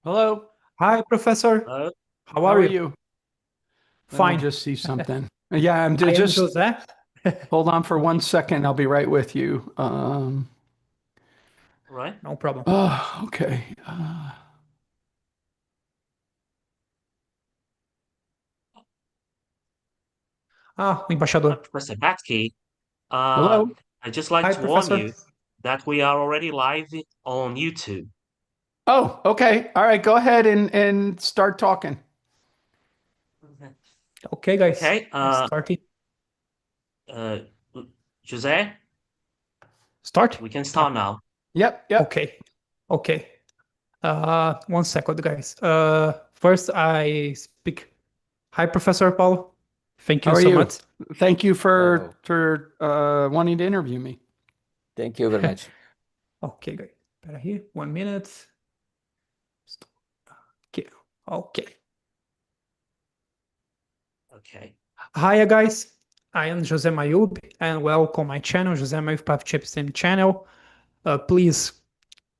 Hello. Hi, Professor. Hello. How How are are you? you? Let me Fine. just see something. Yeah, I'm I am just Jose. hold on for one Okay, second. I'll be right with you. right. No problem. Oh, okay. Embaixador. Professor Boettke, uh, Hello. I'd just like Hi, to warn Professor. you that we are already live on YouTube. Oh, okay. All right. Go ahead and start talking. Okay, guys. Okay, Starting. uh, Jose, Start. we can Ah, start now. Yep. Yep. okay. Okay. 1 second, guys. First I speak. Hi, Professor Paulo. Thank How you are so you? much. Thank you for Hello. wanting to interview me. Thank you very much. Okay, guys. Espera aí. 1 minute. Okay. Okay. Okay. Hi, guys. I am Jose Mayub and welcome my channel, Jose Mayub Path Chips channel. Please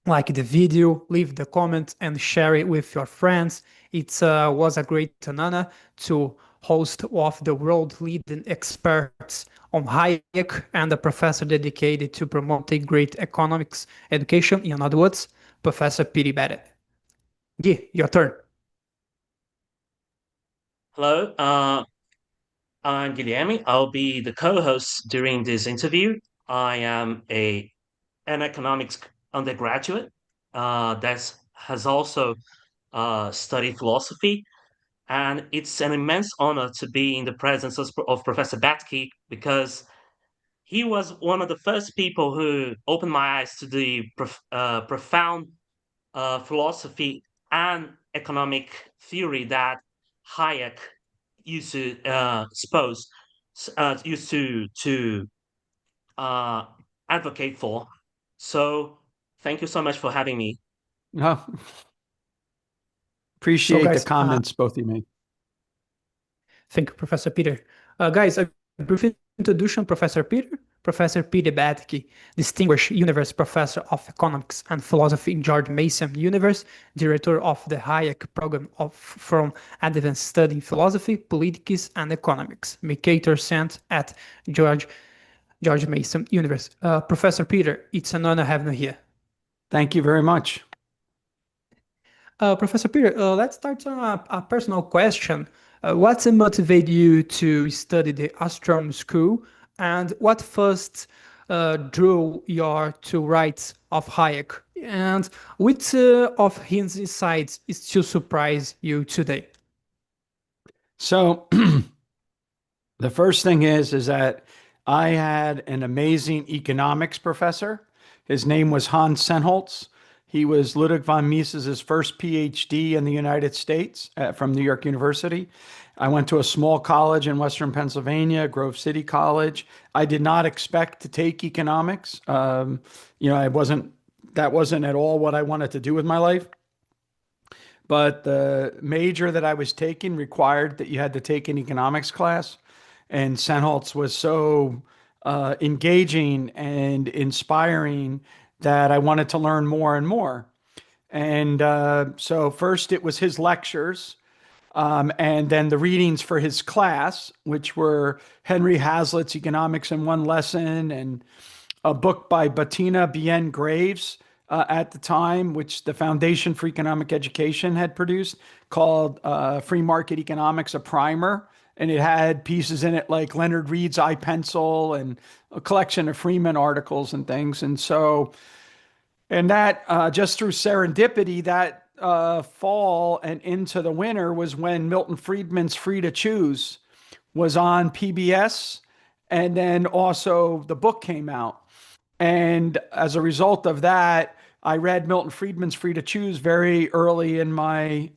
like the video, leave the comment, and share it with your friends. It was a great honor to host one of the world leading experts on Hayek and a professor dedicated to promoting great economics education. In other words, Professor Piri Bede. Yeah, your turn. Hello, I'm Guilherme. I'll be the co-host during this interview. I am an economics undergraduate that has also studied philosophy, and it's an immense honor to be in the presence of Professor Boettke because he was one of the first people who opened my eyes to the profound philosophy and economic theory that Hayek used to used to uh, advocate for. So, thank you so much for having me. No, So, appreciate the guys, comments both of you made. thank you, Professor Peter. Guys, a brief introduction, Professor Peter. Professor Peter Boettke, Distinguished Universe Professor of Economics and Philosophy in George Mason University, Director of the Hayek Program from Advanced Study in Philosophy, Politics, and Economics, Mercator Center at George Mason University. Professor Peter, it's an honor having you here. Thank you very much. Professor Peter, let's start on a personal question. What motivated you to study the astronomy school, and what first drew you to write of Hayek, and which of his insights is to surprise you today? So the first thing is that I had an amazing economics professor. His name was Hans Senholz. He was Ludwig von Mises's first PhD in the United States from New York University. I went to a small college in Western Pennsylvania, Grove City College. I did not expect to take economics. I wasn't. That wasn't at all what I wanted to do with my life. But the major that I was taking required that you had to take an economics class. And Senholz was so engaging and inspiring that I wanted to learn more and more. And so first it was his lectures, and then the readings for his class, which were Henry Hazlitt's Economics in One Lesson and a book by Bettina Bien Graves at the time, which the Foundation for Economic Education had produced, called Free Market Economics, a primer. And it had pieces in it like Leonard Read's I Pencil and a collection of Freeman articles and things. And that just through serendipity, that fall and into the winter was when Milton Friedman's Free to Choose was on PBS. And then also the book came out. And as a result of that, I read Milton Friedman's Free to Choose very early in my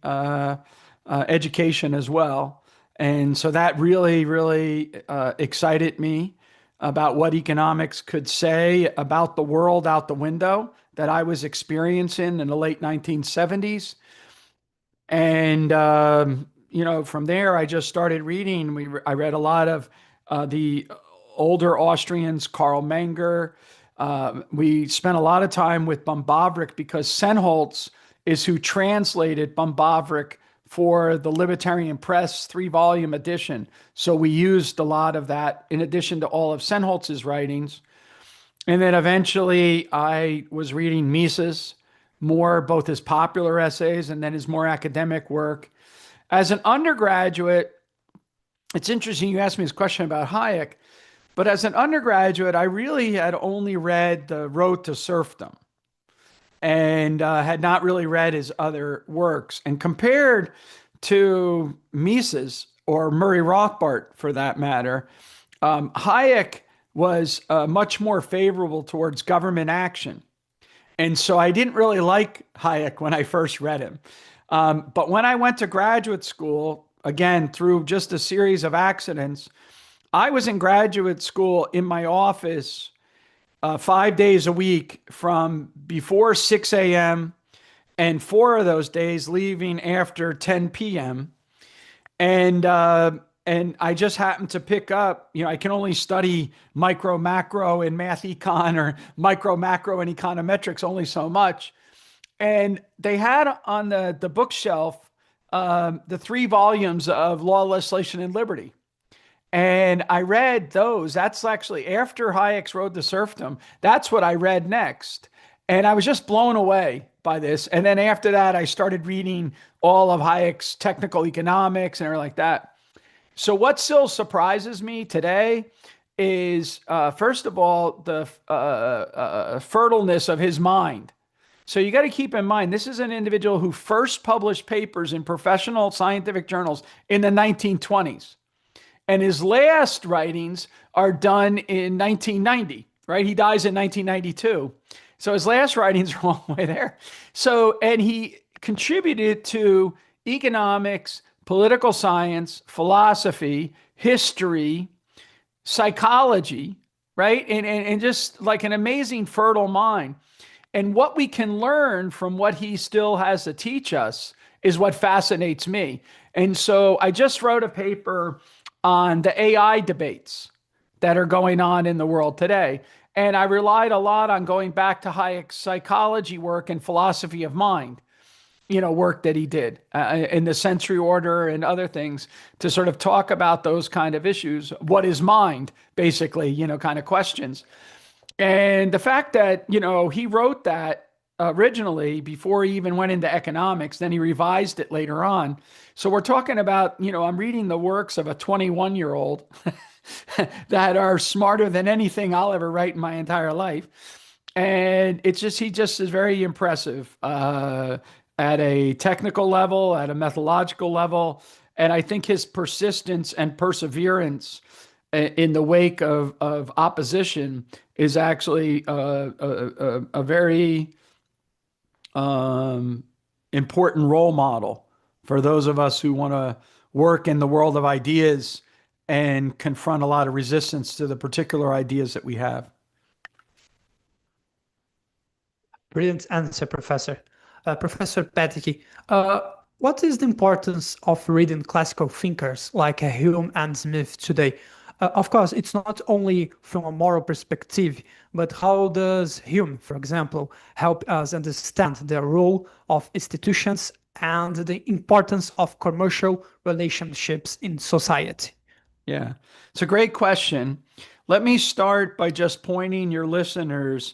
education as well. And so that really, really excited me about what economics could say about the world out the window that I was experiencing in the late 1970s. And, from there, I just started reading. I read a lot of the older Austrians, Karl Menger. We spent a lot of time with Bombavrik because Senholz is who translated Bombavrick for the Libertarian Press 3-volume edition. So we used a lot of that in addition to all of Senholz's writings. And then eventually I was reading Mises more, both his popular essays and then his more academic work. As an undergraduate, it's interesting you asked me this question about Hayek, but as an undergraduate, I really had only read The Road to Serfdom and had not really read his other works. And compared to Mises or Murray Rothbard, for that matter, Hayek was much more favorable towards government action. And so I didn't really like Hayek when I first read him. But when I went to graduate school, again, through just a series of accidents, I was in graduate school in my office 5 days a week from before 6 a.m. and 4 of those days leaving after 10 p.m. And I just happened to pick up, I can only study micro, macro, and math econ, or micro, macro, and econometrics only so much. And they had on the bookshelf the 3 volumes of Law, Legislation, and Liberty. And I read those. That's actually after Hayek's Road to Serfdom. That's what I read next. And I was just blown away by this. And then after that, I started reading all of Hayek's technical economics and everything like that. So what still surprises me today is, first of all, the fertileness of his mind. So you got to keep in mind, this is an individual who first published papers in professional scientific journals in the 1920s. And his last writings are done in 1990, right? He dies in 1992. So his last writings are a long way there. So, and he contributed to economics, political science, philosophy, history, psychology, right? And just like an amazing fertile mind. And what we can learn from what he still has to teach us is what fascinates me. And so I just wrote a paper on the AI debates that are going on in the world today. And I relied a lot on going back to Hayek's psychology work and philosophy of mind, work that he did in the Sensory Order and other things to sort of talk about those kind of issues. What is mind, basically, kind of questions. And the fact that, he wrote that originally before he even went into economics, then he revised it later on. So we're talking about, I'm reading the works of a 21-year-old that are smarter than anything I'll ever write in my entire life. And he just is very impressive at a technical level, at a methodological level. And I think his persistence and perseverance in the wake of opposition is actually a very important role model for those of us who want to work in the world of ideas and confront a lot of resistance to the particular ideas that we have. Brilliant answer, Professor. Professor Boettke, what is the importance of reading classical thinkers like Hume and Smith today? Of course, it's not only from a moral perspective, but how does Hume, for example, help us understand the role of institutions and the importance of commercial relationships in society? Yeah, it's a great question. Let me start by just pointing your listeners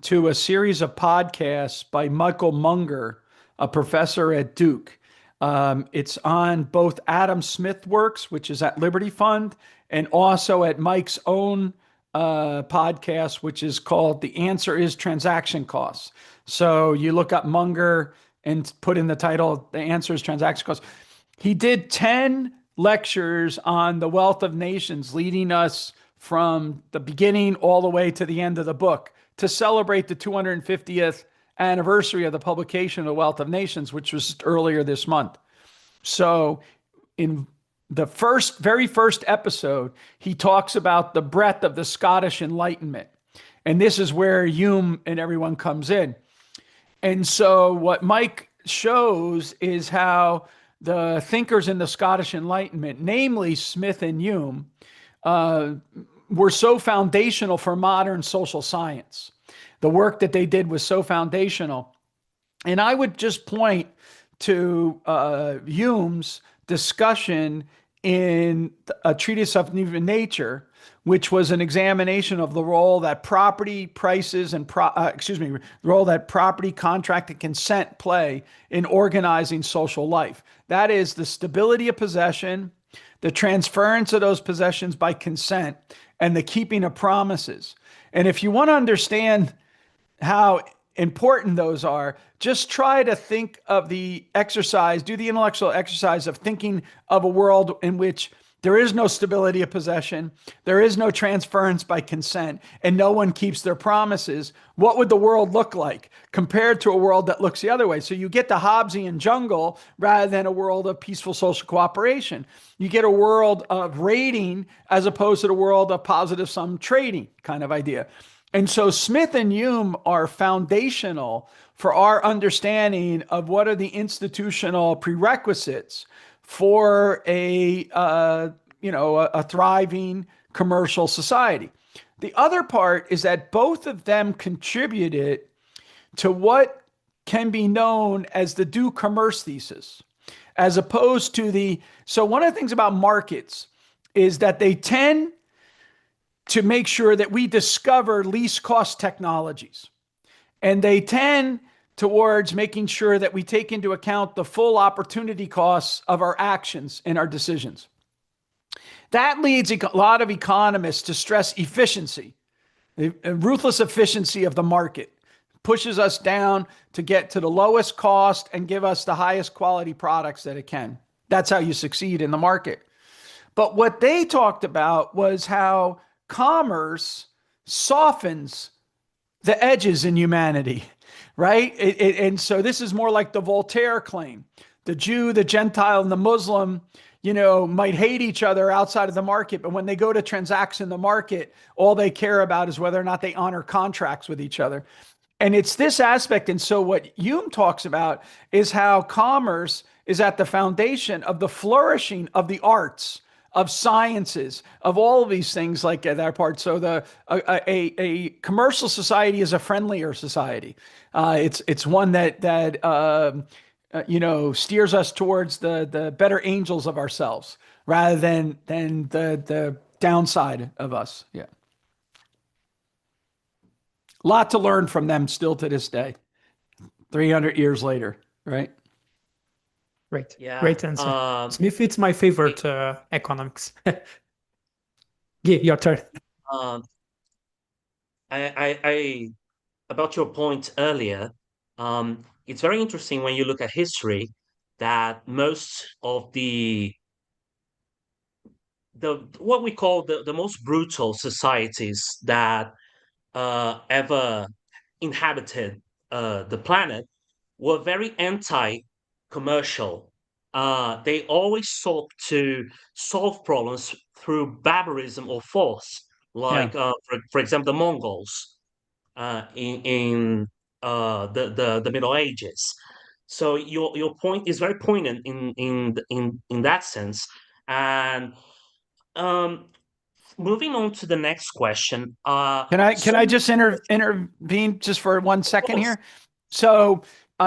to a series of podcasts by Michael Munger, a professor at Duke. It's on both Adam Smith Works, which is at Liberty Fund, and also at Mike's own podcast, which is called The Answer is Transaction Costs. So you look up Munger and put in the title, The Answer is Transaction Costs. He did 10 lectures on the wealth of nations, leading us from the beginning all the way to the end of the book to celebrate the 250th anniversary of the publication of The Wealth of Nations, which was earlier this month. So in the very first episode, he talks about the breadth of the Scottish Enlightenment. And this is where Hume and everyone comes in. And so what Mike shows is how the thinkers in the Scottish Enlightenment, namely Smith and Hume, were so foundational for modern social science. The work that they did was so foundational. And I would just point to Hume's discussion in a treatise of human nature, which was an examination of the role that property prices and the role that property, contract, and consent play in organizing social life. That is the stability of possession, the transference of those possessions by consent, and the keeping of promises. And if you want to understand how important those are, just try to think of the exercise, do the intellectual exercise of thinking of a world in which there is no stability of possession, there is no transference by consent, and no one keeps their promises. What would the world look like compared to a world that looks the other way? So you get the Hobbesian jungle rather than a world of peaceful social cooperation. You get a world of raiding as opposed to the world of positive sum trading kind of idea. And so Smith and Hume are foundational for our understanding of what are the institutional prerequisites for a thriving commercial society. The other part is that both of them contributed to what can be known as the do commerce thesis, as opposed to so one of the things about markets is that they tend to make sure that we discover least cost technologies. And they tend towards making sure that we take into account the full opportunity costs of our actions and our decisions. That leads a lot of economists to stress efficiency, the ruthless efficiency of the market. Pushes us down to get to the lowest cost and give us the highest quality products that it can. That's how you succeed in the market. But what they talked about was how commerce softens the edges in humanity, right? And so this is more like the Voltaire claim. The Jew, the Gentile, and the Muslim, might hate each other outside of the market, but when they go to transact in the market, all they care about is whether or not they honor contracts with each other. And it's this aspect. And so what Hume talks about is how commerce is at the foundation of the flourishing of the arts, of sciences, of all of these things like that part. So a commercial society is a friendlier society. It's one that steers us towards the better angels of ourselves rather than the downside of us. Yeah. A lot to learn from them still to this day, 300 years later, right? Great. Yeah. Great answer. Smith, it's my favorite economics. Gee, your turn. Um, I about your point earlier, it's very interesting when you look at history that most of the what we call the most brutal societies that ever inhabited the planet were very anti-commercial. They always sought to solve problems through barbarism or force, Yeah. like for example, the Mongols in the Middle Ages. So your point is very poignant in that sense. And um, moving on to the next question. Can I just intervene just for 1 second Course. here? So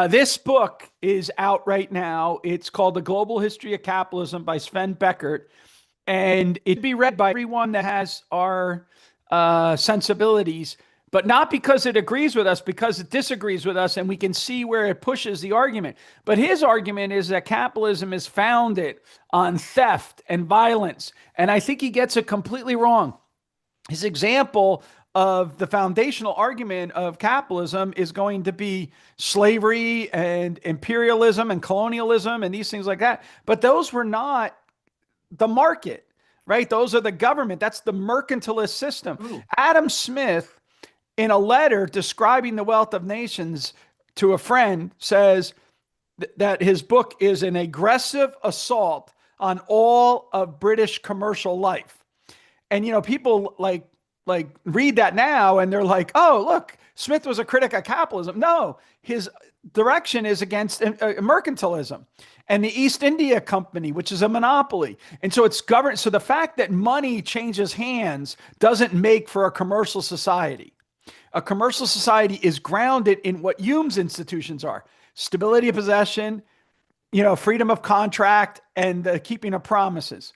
this book is out right now. It's called The Global History of Capitalism by Sven Beckert, and it be read by everyone that has our sensibilities, but not because it agrees with us, because it disagrees with us, and we can see where it pushes the argument. But his argument is that capitalism is founded on theft and violence, and I think he gets it completely wrong. His example of the foundational argument of capitalism is going to be slavery and imperialism and colonialism and these things like that. But those were not the market, right? Those are the government. That's the mercantilist system. Ooh. Adam Smith, in a letter describing the wealth of nations to a friend, says that his book is an aggressive assault on all of British commercial life. And people like read that now and they're like, oh, look, Smith was a critic of capitalism. No, his direction is against mercantilism and the East India Company, which is a monopoly. And so it's governed. So the fact that money changes hands doesn't make for a commercial society. A commercial society is grounded in what Hume's institutions are: stability of possession, freedom of contract, and the keeping of promises.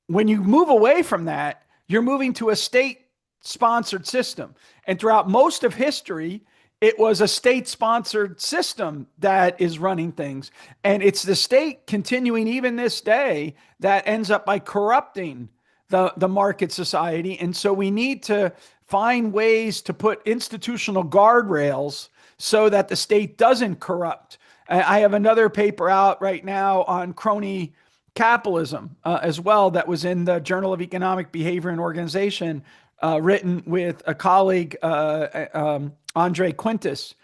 When you move away from that, you're moving to a state sponsored system. And throughout most of history, it was a state sponsored system that is running things. And it's the state continuing even this day that ends up by corrupting the market society. And so we need to find ways to put institutional guardrails so that the state doesn't corrupt. I have another paper out right now on crony capitalism as well that was in the Journal of Economic Behavior and Organization, written with a colleague, Andre Quintus,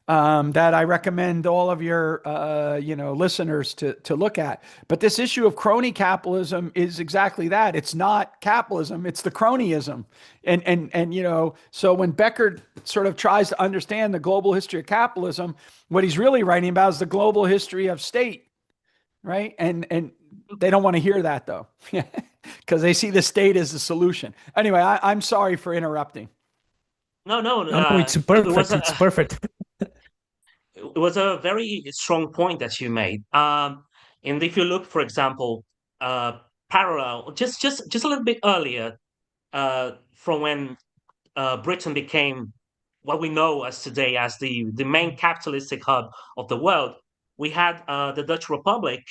that I recommend all of your listeners to look at. But this issue of crony capitalism is exactly that. It's not capitalism; it's the cronyism. And so when Becker sort of tries to understand the global history of capitalism, what he's really writing about is the global history of state, right? And they don't want to hear that though, because they see the state as the solution. Anyway, I'm sorry for interrupting. No, no, No, no, it's perfect. It's perfect. it was a very strong point that you made. And if you look, for example, parallel, just a little bit earlier, from when Britain became what we know as today as the main capitalistic hub of the world, we had the Dutch Republic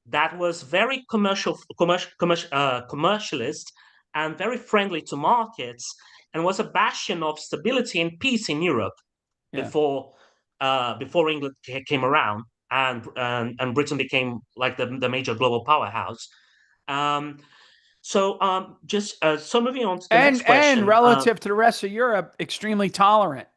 that was very commercialist and very friendly to markets, and was a bastion of stability and peace in Europe Yeah. before England came around, and Britain became like the major global powerhouse. Um, so moving on to the next And question. relative to the rest of Europe, extremely tolerant,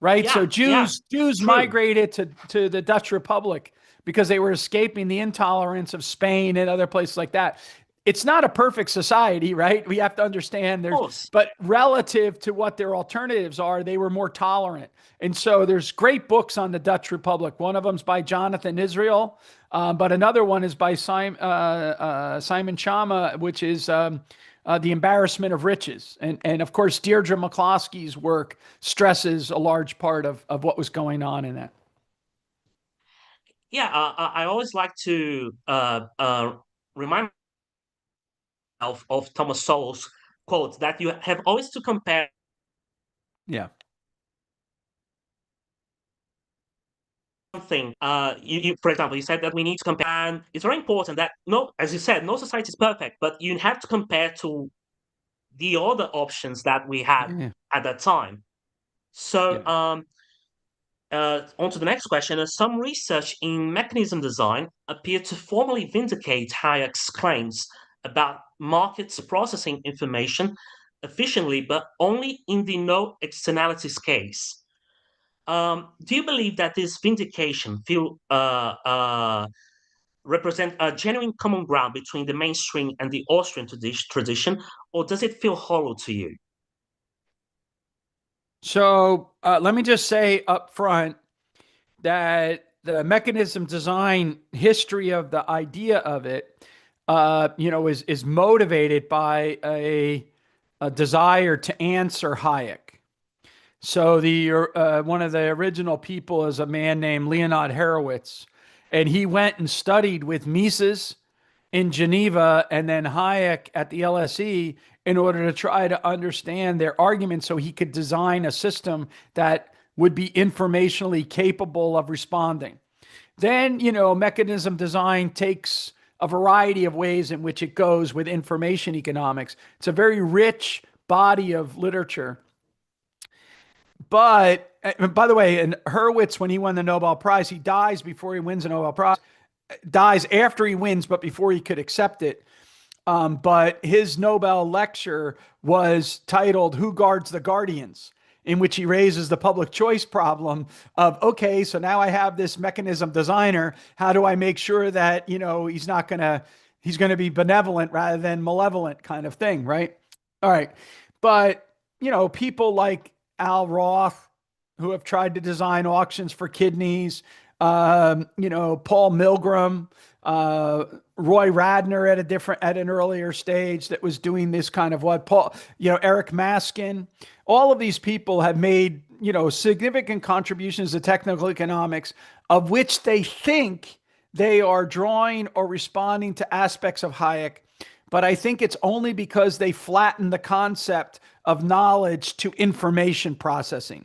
right? So Yeah, Jews true. migrated to the Dutch Republic because they were escaping the intolerance of Spain and other places like that. It's not a perfect society, right? We have to understand Of course. but relative to what their alternatives are, they were more tolerant. And so there's great books on the Dutch Republic. One of them's by Jonathan Israel, but another one is by Simon Schama, which is The Embarrassment of Riches. And of course, Deirdre McCloskey's work stresses a large part of what was going on in that. Yeah, I always like to remind of Thomas Sowell's quote that you have always to compare Yeah. something. For example, you said that we need to compare, and it's very important that no, as you said, no society is perfect, but you have to compare to the other options that we had Yeah. at that time. So, Yeah. on to the next question. Some research in mechanism design appeared to formally vindicate Hayek's claims about markets processing information efficiently, but only in the no externalities case. Do you believe that this vindication represent a genuine common ground between the mainstream and the Austrian tradition, or does it feel hollow to you? So let me just say up front that the mechanism design history of the idea of it, is motivated by a desire to answer Hayek. So the one of the original people is a man named Leonard Horowitz, and he went and studied with Mises in Geneva and then Hayek at the LSE in order to try to understand their argument so he could design a system that would be informationally capable of responding. Then, mechanism design takes a variety of ways in which it goes with information economics. It's a very rich body of literature. But by the way, and Hurwitz, when he won the Nobel Prize, he dies before he wins the Nobel Prize, dies after he wins, but before he could accept it. But his Nobel lecture was titled "Who Guards the Guardians?" in which he raises the public choice problem of, okay, so now I have this mechanism designer. How do I make sure that, he's going to be benevolent rather than malevolent kind of thing, right? All right. But, people like Al Roth, who have tried to design auctions for kidneys, Paul Milgram, Roy Radner at an earlier stage that was doing this kind of what Paul, Eric Maskin, all of these people have made, significant contributions to technical economics of which they think they are drawing or responding to aspects of Hayek. But I think it's only because they flatten the concept of knowledge to information processing.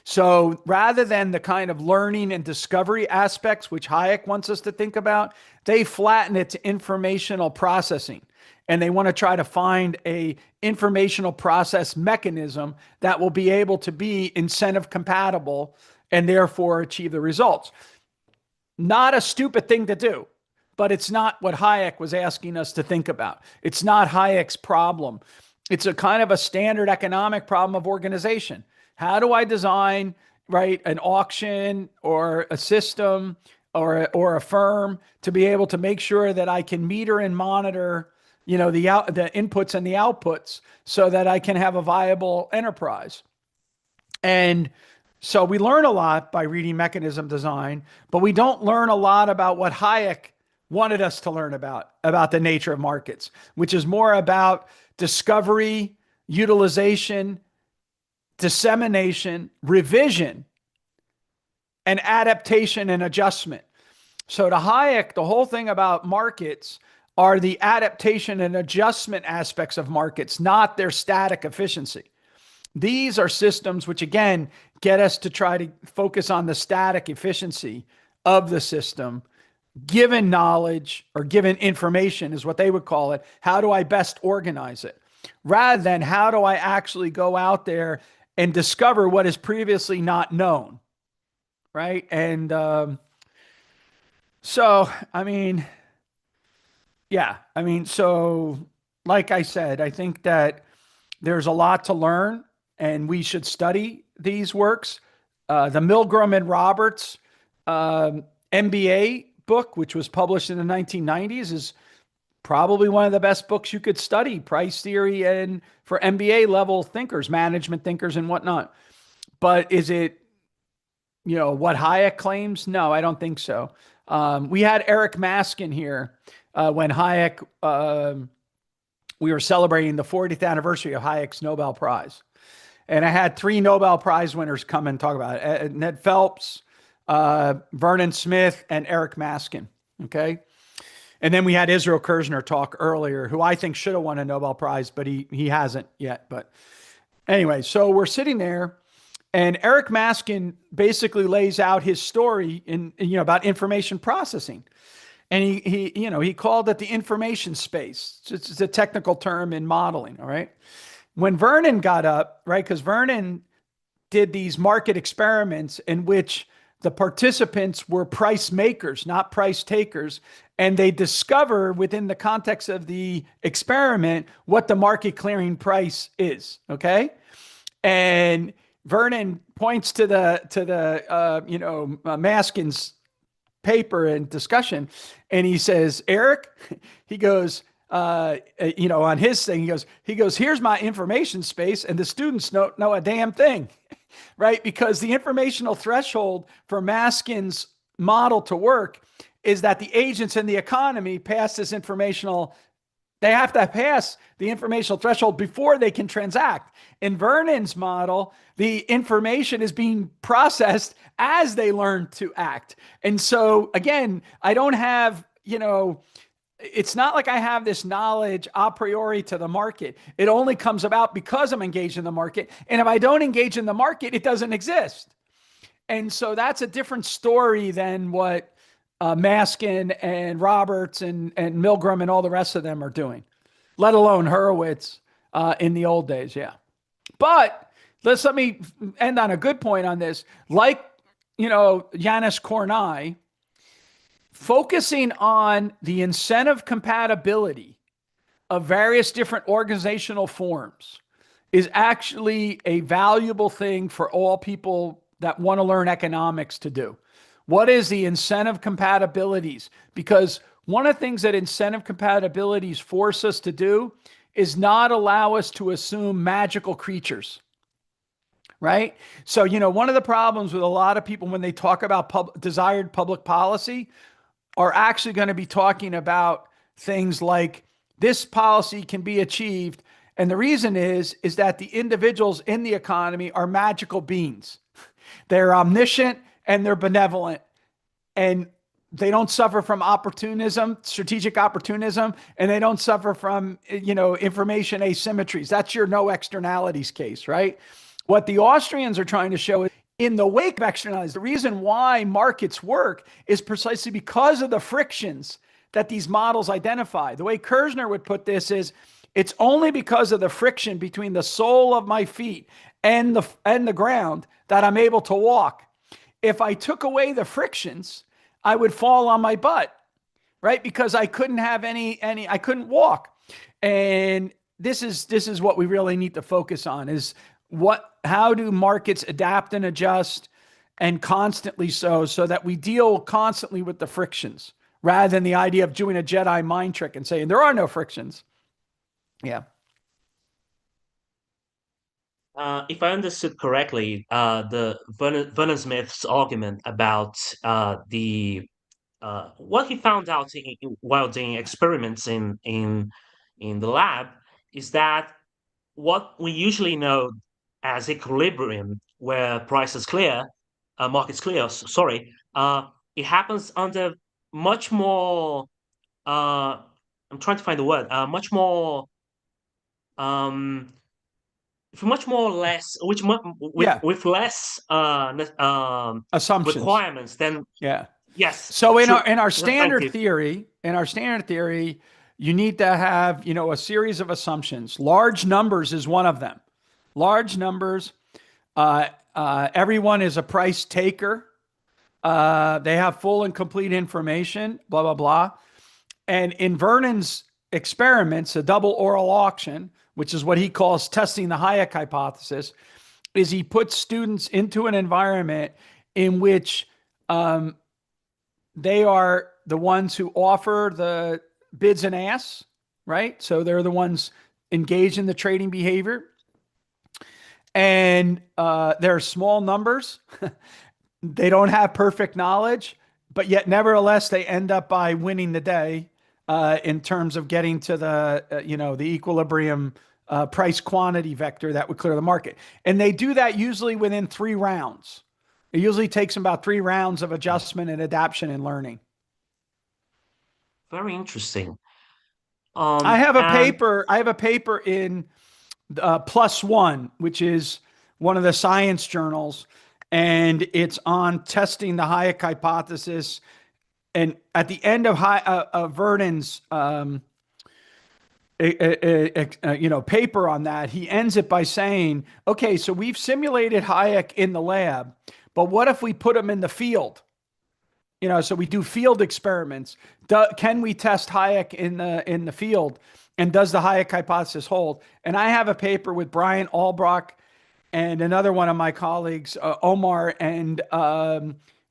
So rather than the kind of learning and discovery aspects, which Hayek wants us to think about, they flatten it to informational processing. And they want to try to find a informational process mechanism that will be able to be incentive compatible and therefore achieve the results. Not a stupid thing to do, but it's not what Hayek was asking us to think about. It's not Hayek's problem. It's a kind of a standard economic problem of organization. How do I design, right, an auction or a system or a firm to be able to make sure that I can meter and monitor, the inputs and the outputs so that I can have a viable enterprise? And so we learn a lot by reading mechanism design, but we don't learn a lot about what Hayek wanted us to learn about the nature of markets, which is more about discovery, utilization, dissemination, revision, and adaptation and adjustment. So to Hayek, the whole thing about markets are the adaptation and adjustment aspects of markets, not their static efficiency. These are systems which, again, get us to try to focus on the static efficiency of the system, given knowledge or given information is what they would call it. How do I best organize it? Rather than how do I actually go out there and discover what is previously not known, right? And so like I said, I think that there's a lot to learn and we should study these works. The Milgram and Roberts MBA book, which was published in the 1990s, is probably one of the best books you could study, price theory and for MBA level thinkers, management thinkers and whatnot. But is it, what Hayek claims? No, I don't think so. We had Eric Maskin here when Hayek, we were celebrating the 40th anniversary of Hayek's Nobel Prize. And I had 3 Nobel Prize winners come and talk about it. Ned Phelps, Vernon Smith, and Eric Maskin. Okay. And then we had Israel Kirzner talk earlier, who I think should have won a Nobel Prize, but he hasn't yet. But anyway, so we're sitting there and Eric Maskin basically lays out his story about information processing. And he called it the information space. It's a technical term in modeling. All right. When Vernon got up, right, because Vernon did these market experiments in which the participants were price makers, not price takers. And they discover within the context of the experiment what the market clearing price is. Okay. And Vernon points to Maskin's paper and discussion. And he says, Eric, he goes, on his thing, he goes, here's my information space. And the students don't know a damn thing. Right? Because the informational threshold for Maskin's model to work is that the agents in the economy pass this informational, they have to pass the informational threshold before they can transact. In Vernon's model, the information is being processed as they learn to act. And so again, I don't have, it's not like I have this knowledge a priori to the market. It only comes about because I'm engaged in the market. And if I don't engage in the market, it doesn't exist. And so that's a different story than what Maskin and Roberts and Milgram and all the rest of them are doing, let alone Hurwitz in the old days. Yeah. But let me end on a good point on this. Like, Yanis Kornai, focusing on the incentive compatibility of various different organizational forms is actually a valuable thing for all people that want to learn economics to do. What is the incentive compatibilities? Because one of the things that incentive compatibilities force us to do is not allow us to assume magical creatures. Right? So, one of the problems with a lot of people when they talk about desired public policy, are actually going to be talking about things like this policy can be achieved. And the reason is that the individuals in the economy are magical beings. They're omniscient and they're benevolent, and they don't suffer from opportunism, strategic opportunism, and they don't suffer from, information asymmetries. That's your no externalities case, right? What the Austrians are trying to show is in the wake of externalities, the reason why markets work is precisely because of the frictions that these models identify. The way Kirzner would put this is it's only because of the friction between the sole of my feet and the ground that I'm able to walk. If I took away the frictions, I would fall on my butt, right? Because I couldn't have I couldn't walk. And this is what we really need to focus on is how do markets adapt and adjust, and constantly so that we deal constantly with the frictions rather than the idea of doing a Jedi mind trick and saying there are no frictions. Yeah. If I understood correctly, the Vernon Smith's argument about the what he found out while doing experiments in the lab is that what we usually know as equilibrium, where price is clear, market's clear, sorry, it happens under much more, I'm trying to find the word, um, much more less, Yeah. with less Assumptions. requirements than, Yeah. yes, So in true. our Thank standard you. theory, you need to have, a series of assumptions. Large numbers is one of them. Large numbers, everyone is a price taker. They have full and complete information, blah, blah, blah. And in Vernon's experiments, a double oral auction, which is what he calls testing the Hayek hypothesis, is he puts students into an environment in which they are the ones who offer the bids and asks, right? So they're the ones engaged in the trading behavior. And there are small numbers. They don't have perfect knowledge, but yet nevertheless, they end up by winning the day in terms of getting to the equilibrium price quantity vector that would clear the market. And they do that usually within 3 rounds. It usually takes them about 3 rounds of adjustment and adaptation and learning. Very interesting. I have a And paper. I have a paper in Plus One, which is one of the science journals, and it's on testing the Hayek hypothesis. And at the end of Vernon's paper on that, he ends it by saying, "Okay, so we've simulated Hayek in the lab, but what if we put him in the field? So we do field experiments. Can we test Hayek in the field? And does the Hayek hypothesis hold?" And I have a paper with Brian Albrock and another one of my colleagues, Omar. And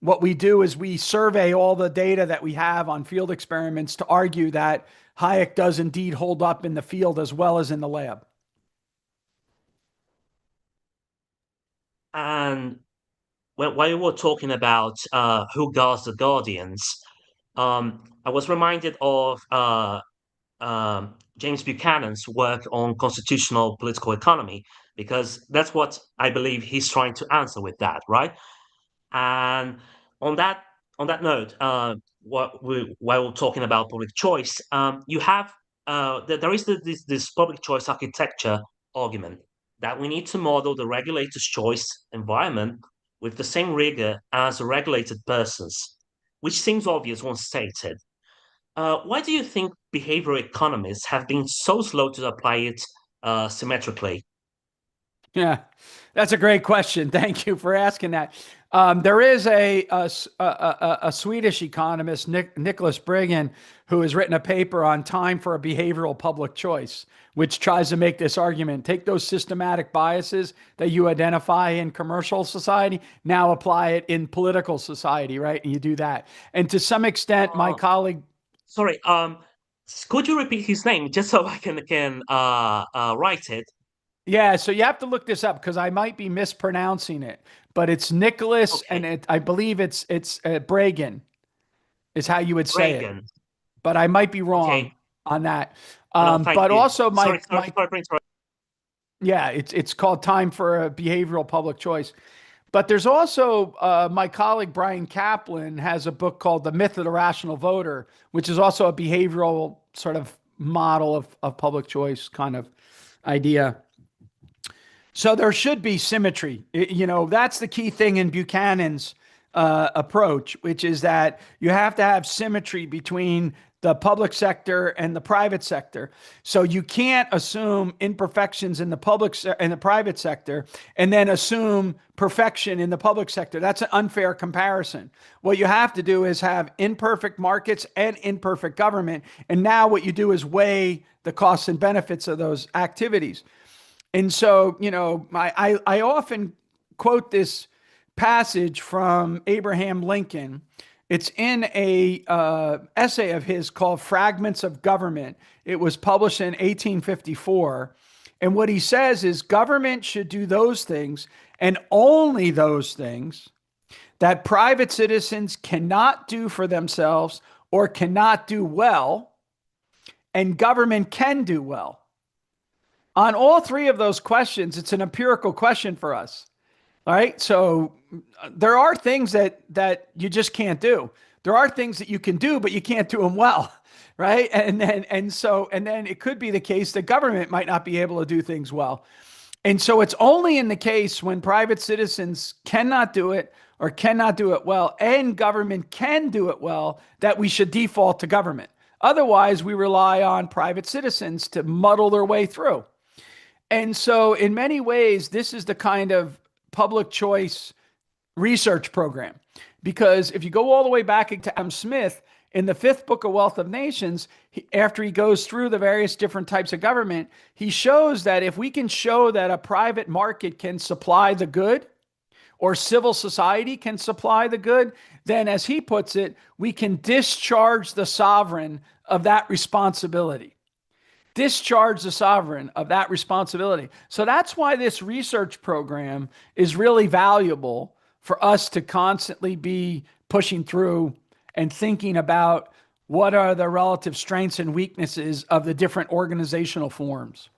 what we do is we survey all the data that we have on field experiments to argue that Hayek does indeed hold up in the field as well as in the lab. and while you were talking about who guards the guardians, I was reminded of James Buchanan's work on constitutional political economy, because that's what I believe he's trying to answer with that, right? And on that on that note, while we're talking about public choice, you have there is this public choice architecture argument that we need to model the regulator's choice environment with the same rigor as the regulated persons, which seems obvious once stated. Why do you think behavioral economists have been so slow to apply it symmetrically? Yeah, that's a great question. Thank you for asking that. There is a Swedish economist, Nicholas Briggen, who has written a paper on time for a behavioral public choice, which tries to make this argument. Take those systematic biases that you identify in commercial society, now apply it in political society, right? And you do that. And to some extent, my Uh, colleague, Sorry, could you repeat his name just so I can write it? yeah, so you have to look this up because I might be mispronouncing it, but it's Nicholas, and Okay. I believe it's Bragan. is how you would say it, Reagan. but I might be wrong Okay. on that. No, thank But you. also Sorry, sorry, my sorry for interrupting. yeah, it's called Time for a Behavioral Public Choice. But there's also my colleague Brian Kaplan has a book called The Myth of the Rational Voter, which is also a behavioral sort of model of public choice kind of idea. So there should be symmetry. That's the key thing in Buchanan's approach, which is that you have to have symmetry between the public sector and the private sector. So you can't assume imperfections in the in the private sector and then assume perfection in the public sector. That's an unfair comparison. What you have to do is have imperfect markets and imperfect government. And now what you do is weigh the costs and benefits of those activities. And so, I often quote this passage from Abraham Lincoln. It's in a essay of his called Fragments of Government. It was published in 1854. And what he says is government should do those things and only those things that private citizens cannot do for themselves or cannot do well, and government can do well. On all three of those questions, it's an empirical question for us. All right. So there are things that you just can't do. There are things that you can do, but you can't do them well. Right. And then it could be the case that government might not be able to do things well. And so it's only in the case when private citizens cannot do it or cannot do it well and government can do it well that we should default to government. Otherwise, we rely on private citizens to muddle their way through. And so, in many ways, this is the kind of public choice research program. Because if you go all the way back to Adam Smith, in the fifth book of Wealth of Nations, after he goes through the various different types of government, he shows that if we can show that a private market can supply the good, or civil society can supply the good, then, as he puts it, we can discharge the sovereign of that responsibility. Discharge the sovereign of that responsibility. So that's why this research program is really valuable for us to constantly be pushing through and thinking about what are the relative strengths and weaknesses of the different organizational forms.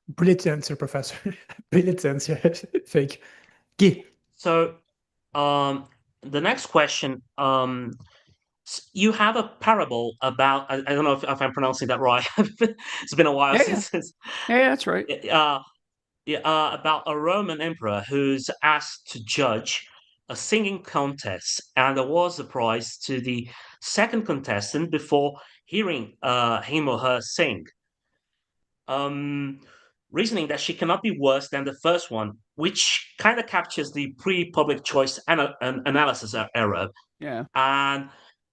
Brilliant answer, Professor. Brilliant answer. Thank you. Guy. So, the next question, you have a parable about, I don't know if I'm pronouncing that right. It's been a while Yeah, yeah. since, Yeah, that's right. about a Roman emperor who's asked to judge a singing contest and awards the prize to the second contestant before hearing him or her sing. Um, Reasoning that she cannot be worse than the first one, which kind of captures the pre-public choice analysis error. Yeah. And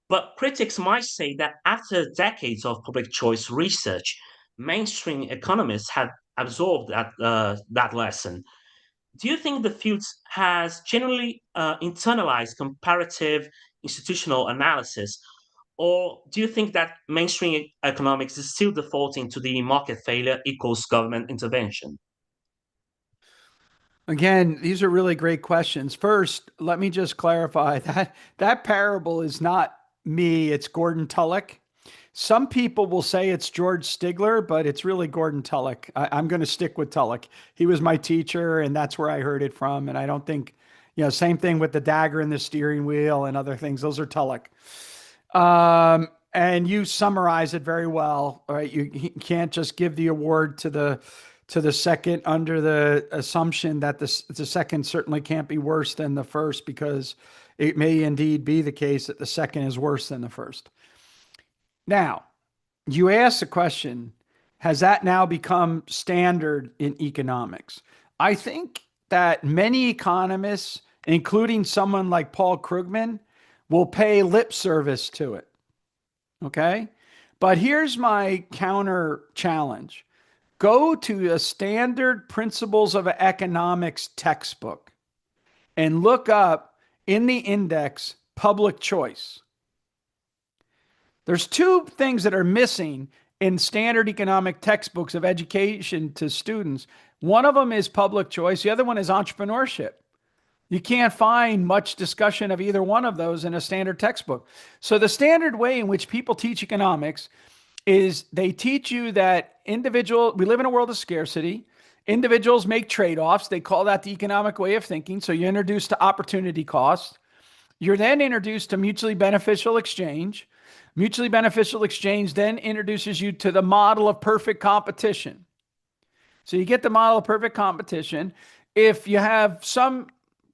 but critics might say that after decades of public choice research, mainstream economists have absorbed that lesson. Do you think the field has generally internalized comparative institutional analysis, or do you think that mainstream economics is still defaulting to the market failure equals government intervention? Again, these are really great questions. First, let me just clarify that parable is not me, it's Gordon Tullock. Some people will say it's George Stigler, but it's really Gordon Tullock. I'm going to stick with Tullock. He was my teacher, and that's where I heard it from. And I don't think, same thing with the dagger in the steering wheel and other things. Those are Tullock. And you summarize it very well. All right, you can't just give the award to the second under the assumption that the second certainly can't be worse than the first, because it may indeed be the case that the second is worse than the first. Now, you ask the question, has that now become standard in economics? I think that many economists, including someone like Paul Krugman, will pay lip service to it. Okay? But here's my counter challenge. Go to a standard principles of economics textbook and look up in the index public choice. There's two things that are missing in standard economic textbooks of education to students. One of them is public choice. The other one is entrepreneurship. You can't find much discussion of either one of those in a standard textbook. So the standard way in which people teach economics is they teach you that we live in a world of scarcity. Individuals make trade-offs. They call that the economic way of thinking. So you're introduced to opportunity cost. You're then introduced to mutually beneficial exchange. Mutually beneficial exchange then introduces you to the model of perfect competition. So you get the model of perfect competition. If you have some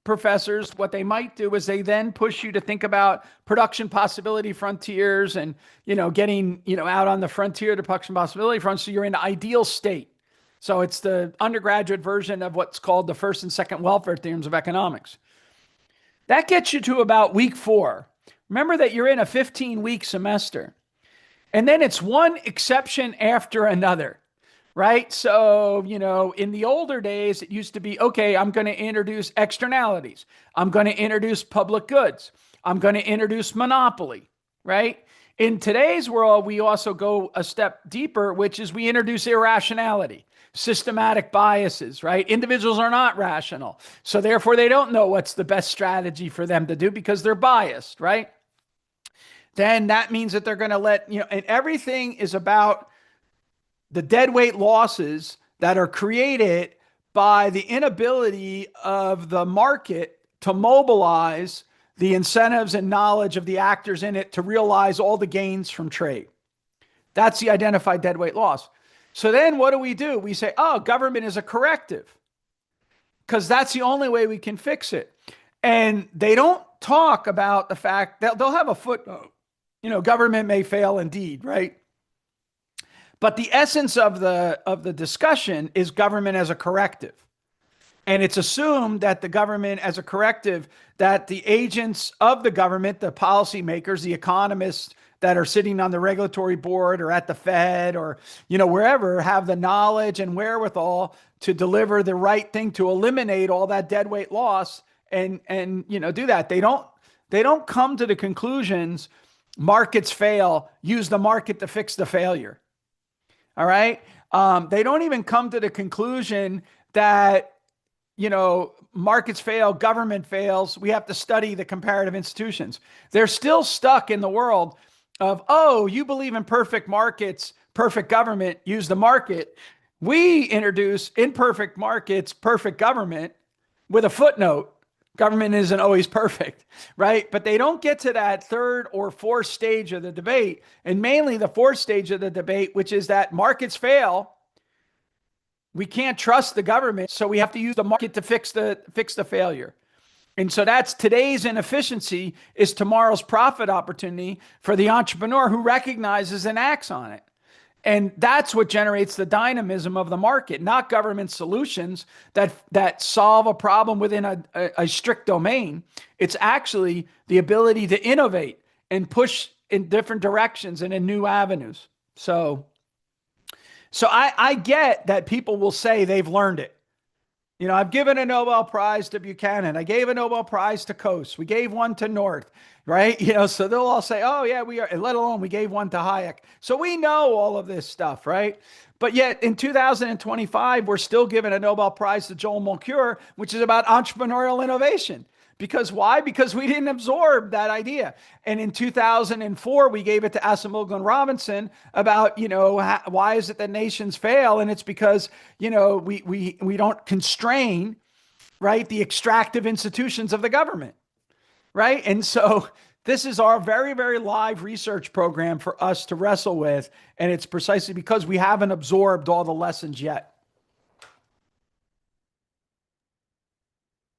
professors, what they might do is they then push you to think about production possibility frontiers and, getting, out on the frontier, the production possibility front. So you're in an ideal state. So it's the undergraduate version of what's called the first and second welfare theorems of economics. That gets you to about week 4. Remember that you're in a 15-week semester. And then it's one exception after another, right? So, in the older days, it used to be, okay, I'm going to introduce externalities. I'm going to introduce public goods. I'm going to introduce monopoly, right? In today's world, we also go a step deeper, which is we introduce irrationality, systematic biases, right? Individuals are not rational. So therefore, they don't know what's the best strategy for them to do because they're biased, right? Then that means that they're going to and everything is about the deadweight losses that are created by the inability of the market to mobilize the incentives and knowledge of the actors in it to realize all the gains from trade. That's the identified deadweight loss. So then what do? We say, oh, government is a corrective because that's the only way we can fix it. And they don't talk about the fact that they'll have a footnote. Government may fail indeed, right? But the essence of the discussion is government as a corrective. And it's assumed that the government as a corrective, that the agents of the government, the policymakers, the economists that are sitting on the regulatory board or at the Fed or, wherever, have the knowledge and wherewithal to deliver the right thing to eliminate all that deadweight loss and do that. They don't come to the conclusions markets fail, use the market to fix the failure. All right. They don't even come to the conclusion that, markets fail, government fails. We have to study the comparative institutions. They're still stuck in the world of, oh, you believe in perfect markets, perfect government, use the market. We introduce imperfect markets, perfect government with a footnote. Government isn't always perfect, right? But they don't get to that third or fourth stage of the debate, and mainly the fourth stage of the debate, which is that markets fail. We can't trust the government, so we have to use the market to fix the failure. And so that's today's inefficiency is tomorrow's profit opportunity for the entrepreneur who recognizes and acts on it. And that's what generates the dynamism of the market, not government solutions that solve a problem within a strict domain. It's actually the ability to innovate and push in different directions and in new avenues. So I get that people will say they've learned it. I've given a Nobel Prize to Buchanan. I gave a Nobel Prize to Coase. We gave one to North, right? So they'll all say, oh yeah, we are, let alone we gave one to Hayek. So we know all of this stuff, right? But yet in 2025, we're still giving a Nobel Prize to Joel Moncure, which is about entrepreneurial innovation. Because why? Because we didn't absorb that idea. And in 2004, we gave it to Asimoglu Robinson about, why is it that nations fail? And it's because, we don't constrain, right, the extractive institutions of the government, right? And so this is our very, very live research program for us to wrestle with. And it's precisely because we haven't absorbed all the lessons yet.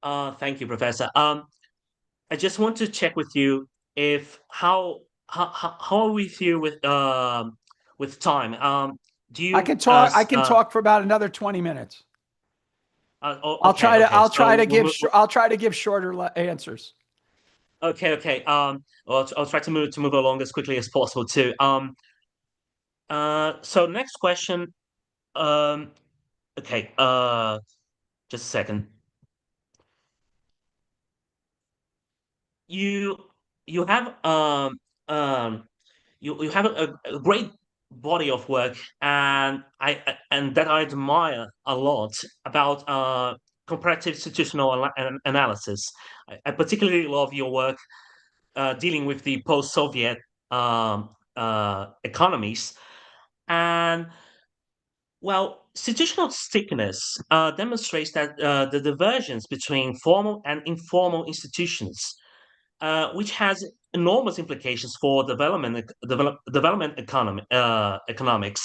Thank you, Professor. I just want to check with you if how are we feel with time? Do I you can talk. I can talk for about another 20 minutes. I'll try to. Okay. I'll try So to give. I'll try to give shorter answers. okay. Well, I'll try to move along as quickly as possible too. So next question. Um. Okay. Just a second. You you have um you have a great body of work, and that I admire a lot about comparative institutional analysis. I particularly love your work dealing with the post-Soviet economies. And well, institutional stickiness demonstrates that the divergence between formal and informal institutions, which has enormous implications for development economics.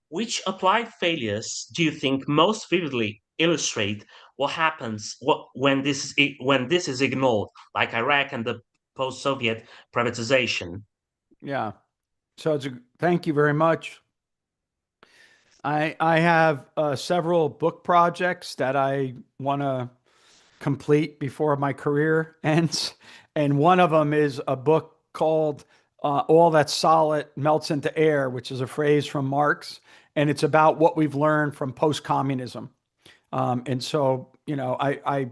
Which applied failures do you think most vividly illustrate what happens when this is ignored, like Iraq and the post-Soviet privatization? Yeah. So thank you very much. I have several book projects that I want to complete before my career ends, and one of them is a book called "All That's Solid Melts into Air," which is a phrase from Marx, and it's about what we've learned from post-communism. And so, I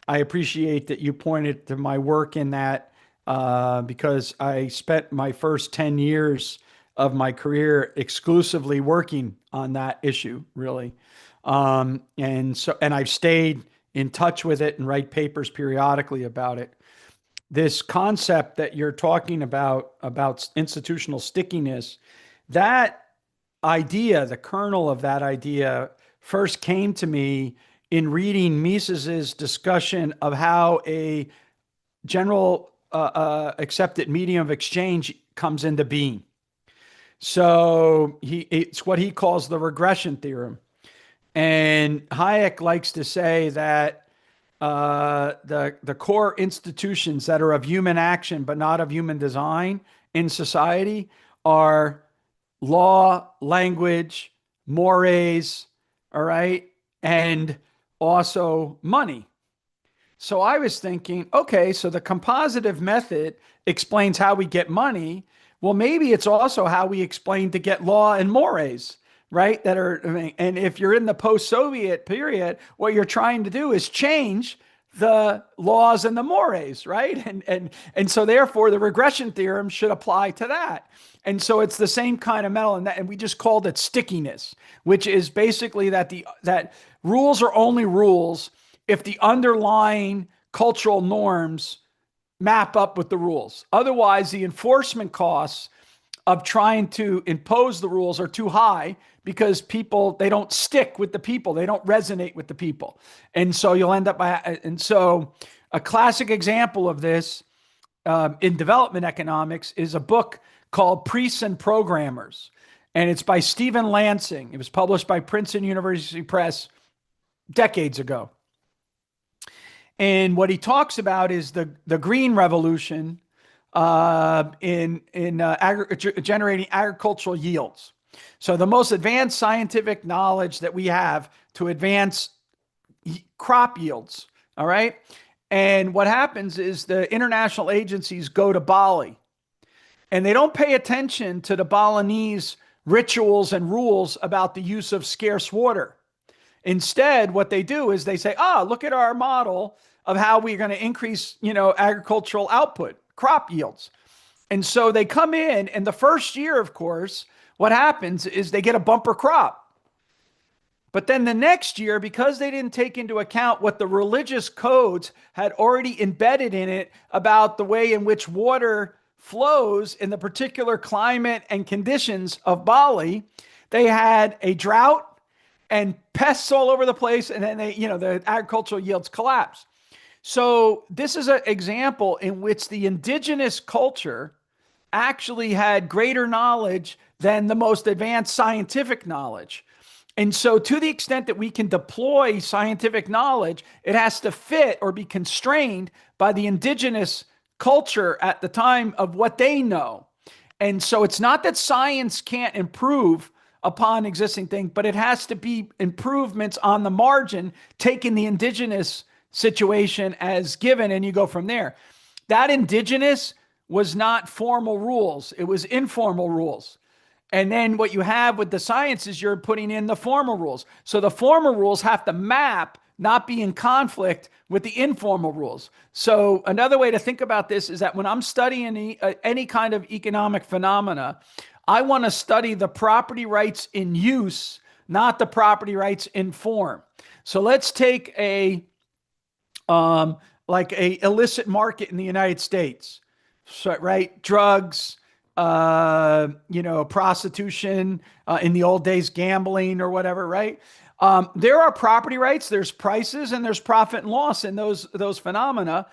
appreciate that you pointed to my work in that because I spent my first 10 years of my career exclusively working on that issue, really. And I've stayed in touch with it and write papers periodically about it. This concept that you're talking about institutional stickiness, that idea, the kernel of that idea, first came to me in reading Mises's discussion of how a general accepted medium of exchange comes into being. So it's what he calls the regression theorem. And Hayek likes to say that the core institutions that are of human action but not of human design in society are law, language, mores, all right, and also money. So I was thinking, okay, so the compositive method explains how we get money. Well, maybe it's also how we explain to get law and mores, right? And if you're in the post-Soviet period, what you're trying to do is change the laws and the mores, right? And so therefore the regression theorem should apply to that. And so it's the same kind of metal, and we just called it stickiness, which is basically that rules are only rules if the underlying cultural norms map up with the rules. Otherwise, the enforcement costs of trying to impose the rules are too high because they don't stick with the people. They don't resonate with the people. And so you'll end up and so a classic example of this in development economics is a book called Priests and Programmers. And it's by Stephen Lansing. It was published by Princeton University Press decades ago. And what he talks about is the green revolution in generating agricultural yields. So the most advanced scientific knowledge that we have to advance crop yields, all right? And what happens is the international agencies go to Bali, and they don't pay attention to the Balinese rituals and rules about the use of scarce water. Instead, what they do is they say, look at our model of how we're going to increase, agricultural output, crop yields. And so they come in, and the first year, of course, what happens is they get a bumper crop. But then the next year, because they didn't take into account what the religious codes had already embedded in it about the way in which water flows in the particular climate and conditions of Bali, they had a drought and pests all over the place. And then the agricultural yields collapsed. So this is an example in which the indigenous culture actually had greater knowledge than the most advanced scientific knowledge. And so to the extent that we can deploy scientific knowledge, it has to fit or be constrained by the indigenous culture at the time of what they know. And so it's not that science can't improve upon existing things, but it has to be improvements on the margin, taking the indigenous situation as given, and you go from there. That indigenous was not formal rules. It was informal rules. And then what you have with the science is you're putting in the formal rules. So the formal rules have to map, not be in conflict with the informal rules. So another way to think about this is that when I'm studying any kind of economic phenomena, I want to study the property rights in use, not the property rights in form. So let's take a like a illicit market in the United States, so, right? Drugs, prostitution, in the old days, gambling or whatever, right? There are property rights, there's prices, and there's profit and loss in those phenomena,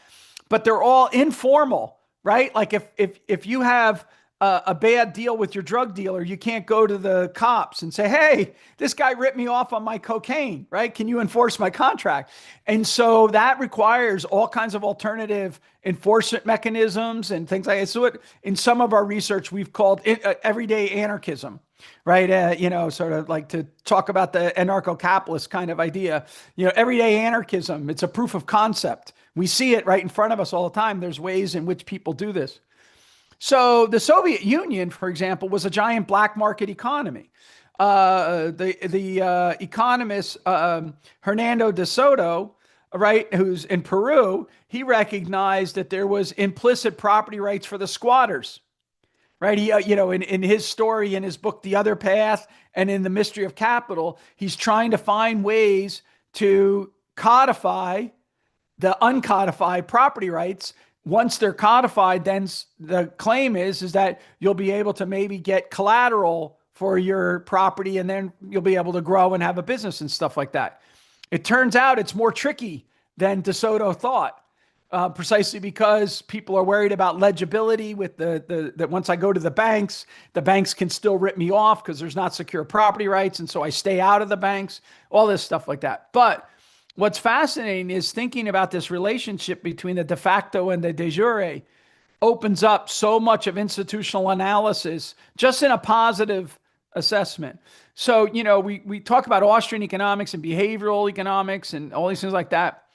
but they're all informal, right? Like if you have a bad deal with your drug dealer, you can't go to the cops and say, "Hey, this guy ripped me off on my cocaine, right? Can you enforce my contract?" And so that requires all kinds of alternative enforcement mechanisms and things like that. So in some of our research, we've called it everyday anarchism, right? Sort of like to talk about the anarcho-capitalist kind of idea. Everyday anarchism, it's a proof of concept. We see it right in front of us all the time. There's ways in which people do this. So the Soviet Union, for example, was a giant black market economy. The economist Hernando de Soto, right, who's in Peru, he recognized that there was implicit property rights for the squatters, right? He, in his story, in his book, The Other Path, and in The Mystery of Capital, he's trying to find ways to codify the uncodified property rights. Once they're codified, then the claim is that you'll be able to maybe get collateral for your property, and then you'll be able to grow and have a business and stuff like that. It turns out it's more tricky than DeSoto thought, precisely because people are worried about legibility with that once I go to the banks can still rip me off because there's not secure property rights, and so I stay out of the banks, all this stuff like that. But what's fascinating is thinking about this relationship between the de facto and the de jure opens up so much of institutional analysis just in a positive assessment. So, we talk about Austrian economics and behavioral economics and all these things like that.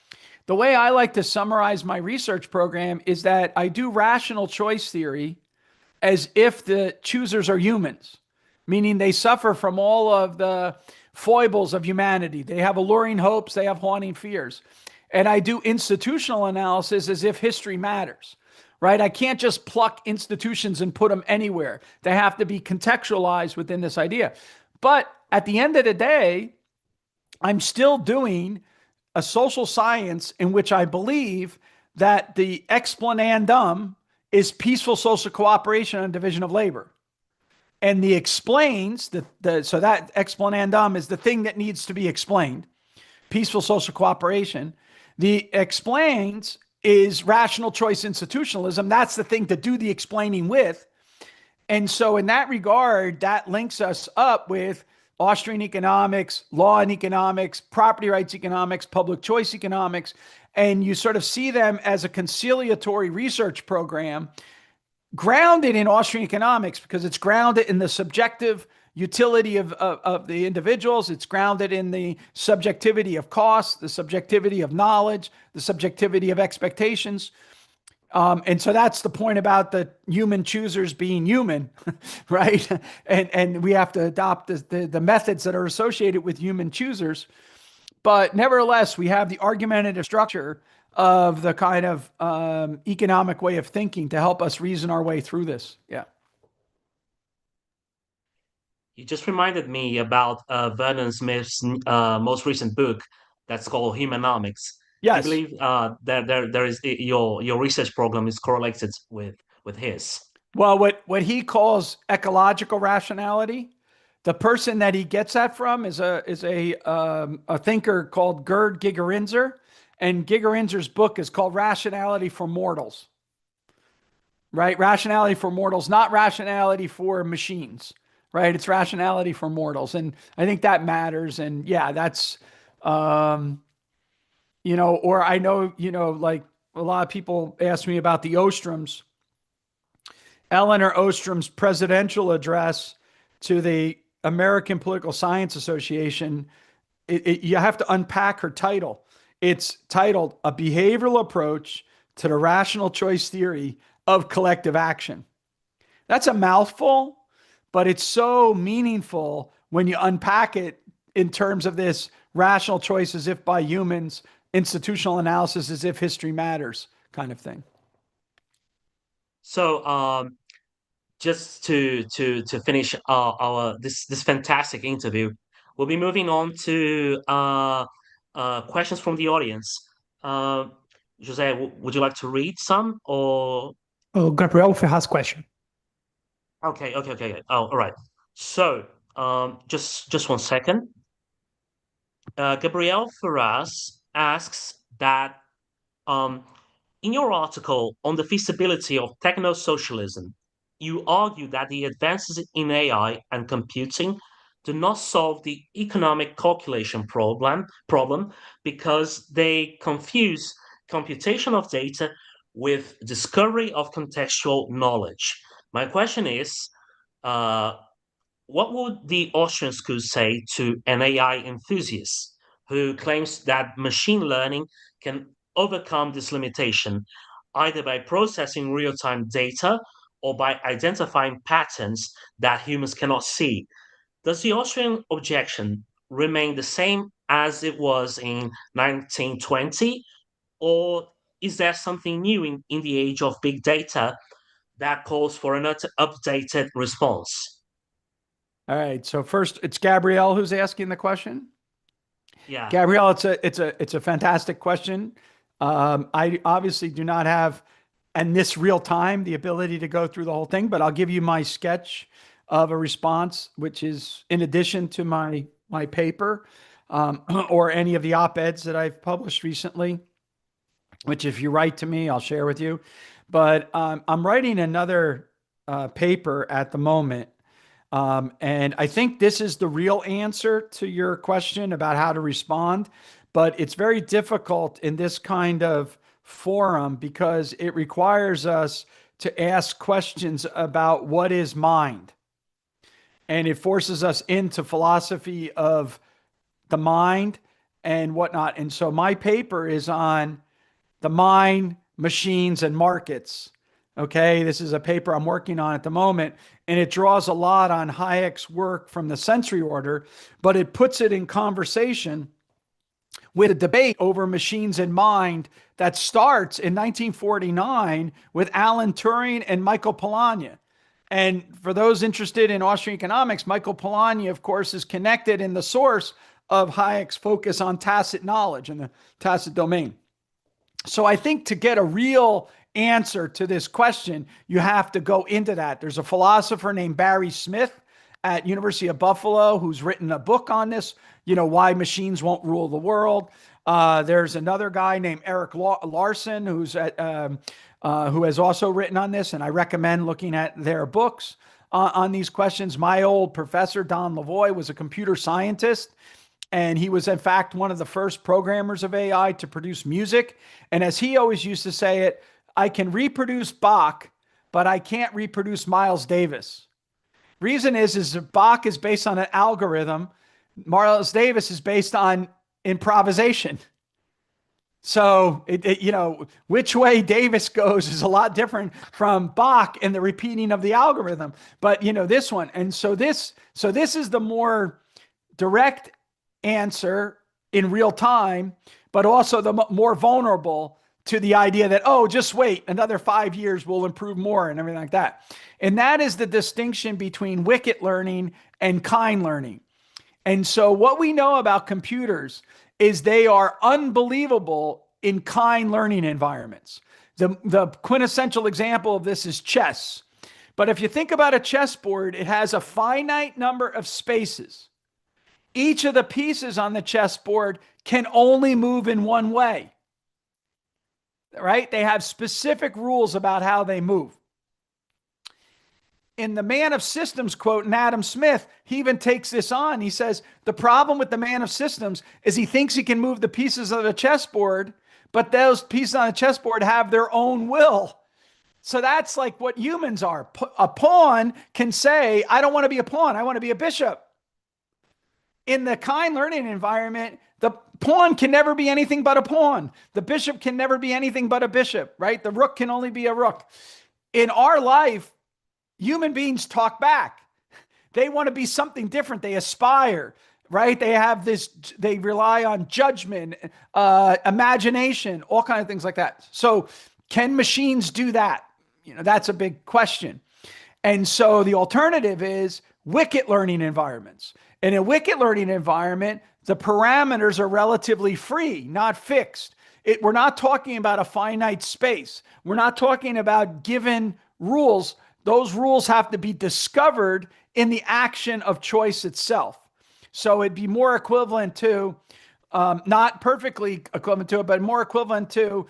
The way I like to summarize my research program is that I do rational choice theory as if the choosers are humans, meaning they suffer from all of the foibles of humanity. They have alluring hopes, they have haunting fears. And I do institutional analysis as if history matters, right? I can't just pluck institutions and put them anywhere. They have to be contextualized within this idea. But at the end of the day, I'm still doing a social science in which I believe that the explanandum is peaceful social cooperation and division of labor. And the explains, so that explanandum is the thing that needs to be explained, peaceful social cooperation. The explains is rational choice institutionalism. That's the thing to do the explaining with. And so in that regard, that links us up with Austrian economics, law and economics, property rights economics, public choice economics, and you sort of see them as a conciliatory research program grounded in Austrian economics because it's grounded in the subjective utility of the individuals. It's grounded in the subjectivity of cost, the subjectivity of knowledge, the subjectivity of expectations. And so that's the point about the human choosers being human, right? And we have to adopt the methods that are associated with human choosers. But nevertheless, we have the argumentative structure of the kind of economic way of thinking to help us reason our way through this. Yeah. You just reminded me about Vernon Smith's most recent book that's called Humanomics. Do you Yes. believe there is your research program is correlated with his? Well, what he calls ecological rationality, the person that he gets that from is a thinker called Gerd Gigerenzer, and Gigerenzer's book is called Rationality for Mortals. Right? Rationality for mortals, not rationality for machines. Right? It's rationality for mortals, and I think that matters. And yeah, that's or I know, like a lot of people ask me about the Ostroms. Eleanor Ostrom's presidential address to the American Political Science Association, you have to unpack her title. It's titled A Behavioral Approach to the Rational Choice Theory of Collective Action. That's a mouthful, but it's so meaningful when you unpack it in terms of this rational choice as if by humans, institutional analysis as if history matters kind of thing. So, just to finish our this fantastic interview, we'll be moving on to questions from the audience. Uh, Jose, would you like to read some or? Oh, Gabriel has question. Okay. Oh, all right. So, just 1 second. Gabrielle Ferraz asks that um, in your article on the feasibility of techno-socialism, you argue that the advances in AI and computing do not solve the economic calculation problem because they confuse computation of data with discovery of contextual knowledge. My question is, uh, what would the Austrian school say to an AI enthusiast who claims that machine learning can overcome this limitation, either by processing real time data or by identifying patterns that humans cannot see? Does the Austrian objection remain the same as it was in 1920, or is there something new in the age of big data that calls for an updated response? All right. So first, it's Gabrielle who's asking the question. Yeah. Gabrielle, it's a fantastic question. I obviously do not have, in this real time, the ability to go through the whole thing, but I'll give you my sketch of a response, which is in addition to my paper, or any of the op-eds that I've published recently, which if you write to me, I'll share with you. But I'm writing another paper at the moment. And I think this is the real answer to your question about how to respond. But it's very difficult in this kind of forum because it requires us to ask questions about what is mind. And it forces us into philosophy of the mind and whatnot. And so my paper is on the mind, machines, and markets. Okay, this is a paper I'm working on at the moment, and it draws a lot on Hayek's work from the sensory order, but it puts it in conversation with a debate over machines and mind that starts in 1949 with Alan Turing and Michael Polanyi. And for those interested in Austrian economics, Michael Polanyi, of course, is connected in the source of Hayek's focus on tacit knowledge and the tacit domain. So I think to get a real answer to this question, you have to go into that. There's a philosopher named Barry Smith at University of Buffalo who's written a book on this, why machines won't rule the world. There's another guy named Eric Larson who has also written on this, and I recommend looking at their books on these questions. My old professor, Don Lavoie, was a computer scientist. And he was, in fact, one of the first programmers of AI to produce music. And as he always used to say it, I can reproduce Bach, but I can't reproduce Miles Davis. Reason is Bach is based on an algorithm. Miles Davis is based on improvisation. So, which way Davis goes is a lot different from Bach and the repeating of the algorithm. But, this one. And so this is the more direct answer in real time, but also the more vulnerable to the idea that, oh, just wait, another 5 years will improve more and everything like that. And that is the distinction between wicket learning and kind learning. And so what we know about computers is they are unbelievable in kind learning environments. The quintessential example of this is chess. But if you think about a chessboard, it has a finite number of spaces. Each of the pieces on the chessboard can only move in one way, right? They have specific rules about how they move. In the Man of Systems quote in Adam Smith, he even takes this on. He says, the problem with the Man of Systems is he thinks he can move the pieces of the chessboard, but those pieces on the chessboard have their own will. So that's like what humans are. A pawn can say, I don't want to be a pawn. I want to be a bishop. In the kind learning environment, the pawn can never be anything but a pawn. The bishop can never be anything but a bishop, right? The rook can only be a rook. In our life, human beings talk back. They want to be something different. They aspire, right? They rely on judgment, imagination, all kinds of things like that. So can machines do that? That's a big question. And so the alternative is wicket learning environments. In a wicked learning environment, the parameters are relatively free, not fixed. We're not talking about a finite space. We're not talking about given rules. Those rules have to be discovered in the action of choice itself. So it'd be more equivalent to, not perfectly equivalent to it, but more equivalent to,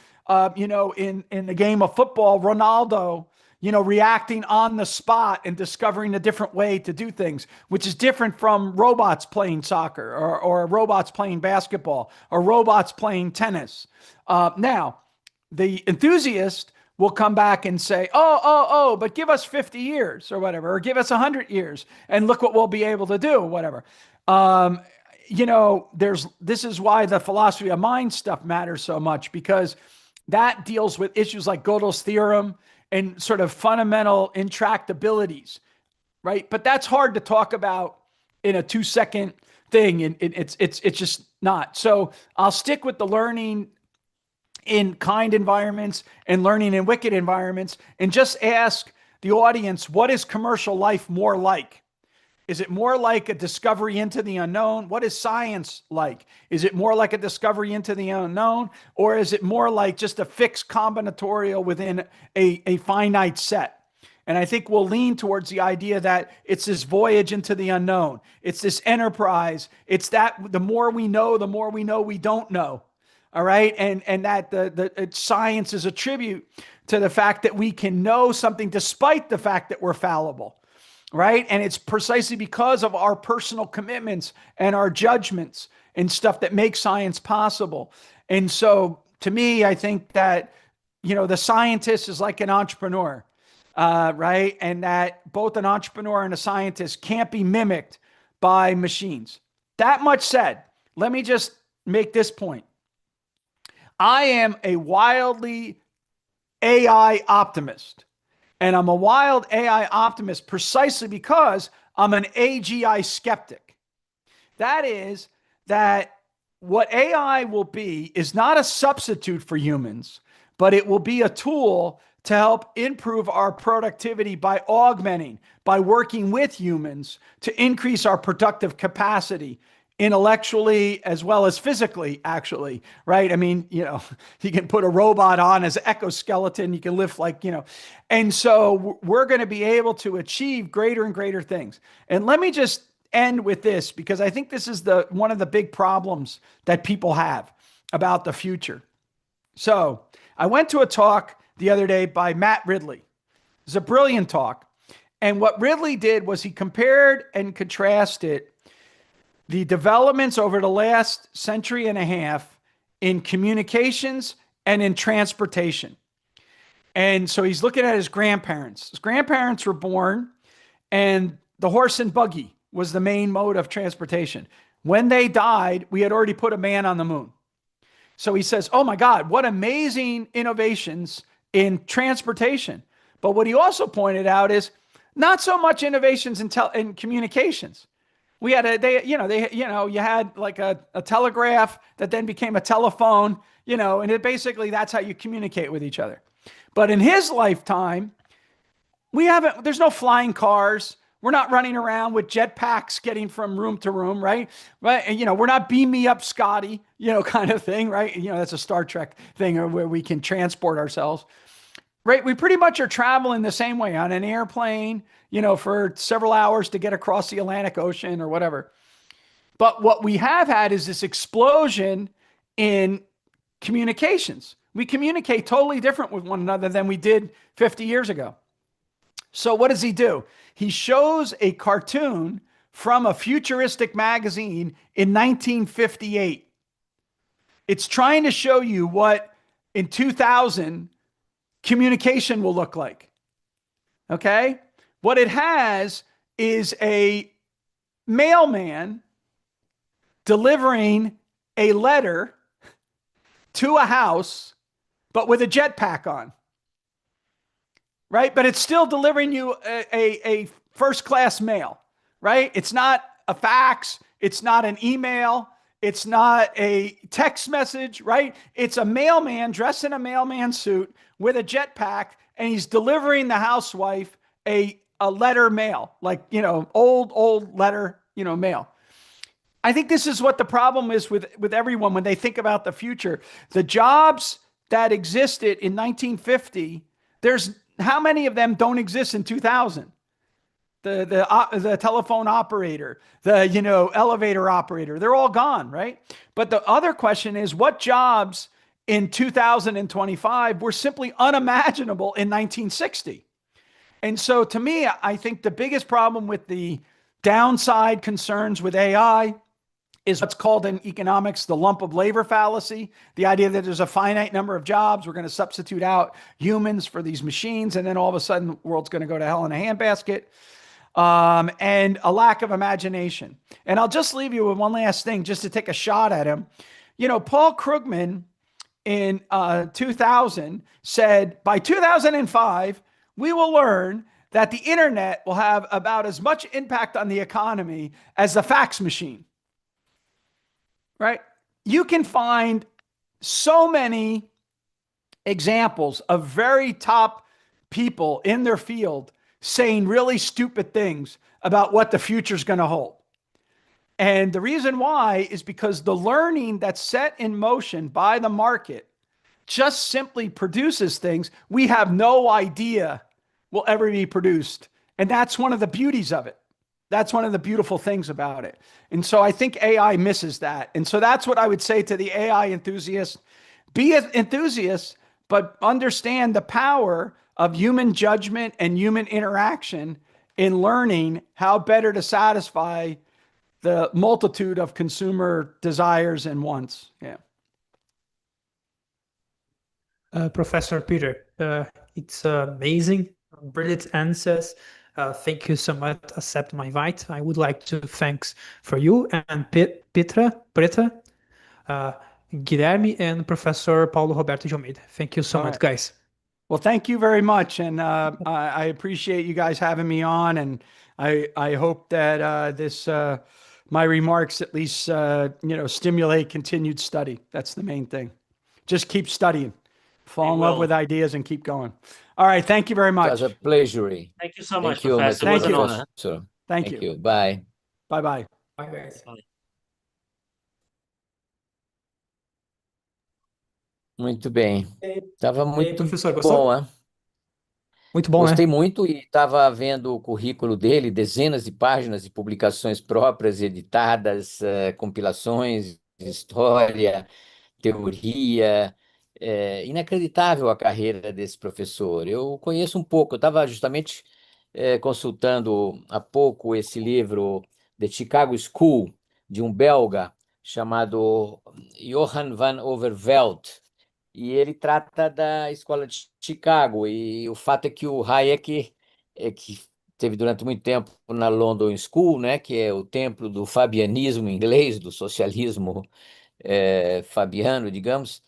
in the game of football, Ronaldo, reacting on the spot and discovering a different way to do things, which is different from robots playing soccer or robots playing basketball or robots playing tennis. Now, the enthusiast will come back and say, but give us 50 years or whatever, or give us 100 years and look what we'll be able to do, whatever. This is why the philosophy of mind stuff matters so much, because that deals with issues like Gödel's theorem and sort of fundamental intractabilities, right? But that's hard to talk about in a 2-second thing, and it's just not. So I'll stick with the learning in kind environments and learning in wicked environments, and just ask the audience, what is commercial life more like? Is it more like a discovery into the unknown? What is science like? Is it more like a discovery into the unknown? Or is it more like just a fixed combinatorial within a finite set? And I think we'll lean towards the idea that it's this voyage into the unknown. It's this enterprise. It's that the more we know, the more we know we don't know. All right. And that the science is a tribute to the fact that we can know something despite the fact that we're fallible. Right. And it's precisely because of our personal commitments and our judgments and stuff that makes science possible. And so to me, I think that, the scientist is like an entrepreneur, right? And that both an entrepreneur and a scientist can't be mimicked by machines. That much said, let me just make this point. I am a wildly AI optimist. And I'm a wild AI optimist precisely because I'm an AGI skeptic. That is, that what AI will be is not a substitute for humans, but it will be a tool to help improve our productivity by augmenting, by working with humans to increase our productive capacity, intellectually as well as physically, actually, right? I mean, you can put a robot on as an exoskeleton, you can lift and so we're going to be able to achieve greater and greater things. And let me just end with this, because I think this is one of the big problems that people have about the future. So I went to a talk the other day by Matt Ridley. It's a brilliant talk. And what Ridley did was he compared and contrasted the developments over the last century and a half in communications and in transportation. And so he's looking at his grandparents. His grandparents were born, and the horse and buggy was the main mode of transportation. When they died, we had already put a man on the moon. So he says, oh my God, what amazing innovations in transportation. But what he also pointed out is not so much innovations in communications. We had you had like a telegraph that then became a telephone, and basically that's how you communicate with each other. But in his lifetime, there's no flying cars. We're not running around with jetpacks getting from room to room, right? Right. And, we're not beam me up, Scotty, kind of thing, right? That's a Star Trek thing where we can transport ourselves. Right. We pretty much are traveling the same way on an airplane, for several hours to get across the Atlantic Ocean or whatever. But what we have had is this explosion in communications. We communicate totally different with one another than we did 50 years ago. So what does he do? He shows a cartoon from a futuristic magazine in 1958. It's trying to show you what in 2000 communication will look like. Okay? What it has is a mailman delivering a letter to a house, but with a jetpack on. Right? But it's still delivering you a first-class mail. Right? It's not a fax. It's not an email. It's not a text message, right? It's a mailman dressed in a mailman suit with a jetpack, and he's delivering the housewife a letter mail, like, old letter, mail. I think this is what the problem is with everyone when they think about the future. The jobs that existed in 1950, there's how many of them don't exist in 2000? The telephone operator, the elevator operator, they're all gone, right? But the other question is what jobs in 2025 were simply unimaginable in 1960? And so to me, I think the biggest problem with the downside concerns with AI is what's called in economics the lump of labor fallacy, the idea that there's a finite number of jobs, we're going to substitute out humans for these machines, and then all of a sudden the world's going to go to hell in a handbasket, and a lack of imagination. And I'll just leave you with one last thing just to take a shot at him. Paul Krugman in 2000 said by 2005, we will learn that the internet will have about as much impact on the economy as the fax machine. Right? You can find so many examples of very top people in their field saying really stupid things about what the future is going to hold. And the reason why is because the learning that's set in motion by the market just simply produces things we have no idea will ever be produced. And that's one of the beauties of it. That's one of the beautiful things about it. And so I think AI misses that. And so that's what I would say to the AI enthusiast. Be an enthusiast, but understand the power of human judgment and human interaction in learning how better to satisfy the multitude of consumer desires and wants. Yeah. Professor Peter, it's amazing, brilliant answers. Thank you so much. Accept my invite. I would like to thanks for you and Petra, Guilherme, and Professor Paulo Roberto de Almeida. Thank you so All much, right. guys. Well, thank you very much. And I appreciate you guys having me on. And I hope that my remarks at least, stimulate continued study. That's the main thing. Just keep studying, fall in love with ideas and keep going. All right. Thank you very It was much. a pleasure. Thank you so much, Thank you, Professor. Mr. It was Thank an you. honor. Professor. Thank Thank you. you. Bye. Bye-bye. Bye, guys. Bye. Muito bem. Estava E aí, muito professor, bom, gostou? né? Muito bom, Gostei né? muito e estava vendo o currículo dele, dezenas de páginas de publicações próprias, editadas, compilações, história, teoria. É inacreditável a carreira desse professor. Eu conheço um pouco, eu estava justamente consultando há pouco esse livro The Chicago School, de um belga chamado Johan van Overveld, e ele trata da escola de Chicago. E o fato é que o Hayek, que teve durante muito tempo na London School, né, que é o templo do fabianismo inglês, do socialismo fabiano, digamos,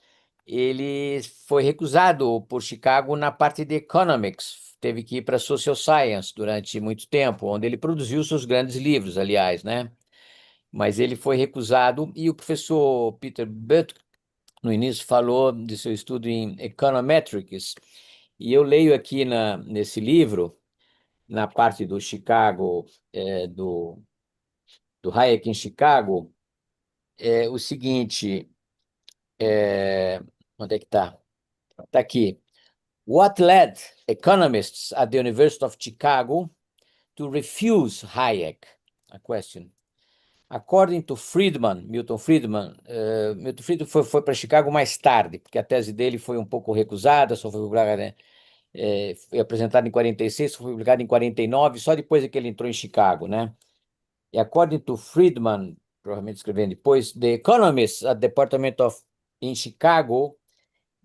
ele foi recusado por Chicago na parte de economics, teve que ir para social science durante muito tempo, onde ele produziu seus grandes livros, aliás, né? Mas ele foi recusado e o professor Peter Boettke, no início, falou de seu estudo em econometrics, e eu leio aqui nesse livro, na parte do Chicago, do Hayek em Chicago, o seguinte, onde é que está? Está aqui. What led economists at the University of Chicago to refuse Hayek? A question. According to Milton Friedman foi para Chicago mais tarde, porque a tese dele foi um pouco recusada, só foi publicada, né? Foi apresentada em 46, foi publicada em 49, só depois é que ele entrou em Chicago, né? E according to Friedman, provavelmente escrevendo depois, the economists at the Department of in Chicago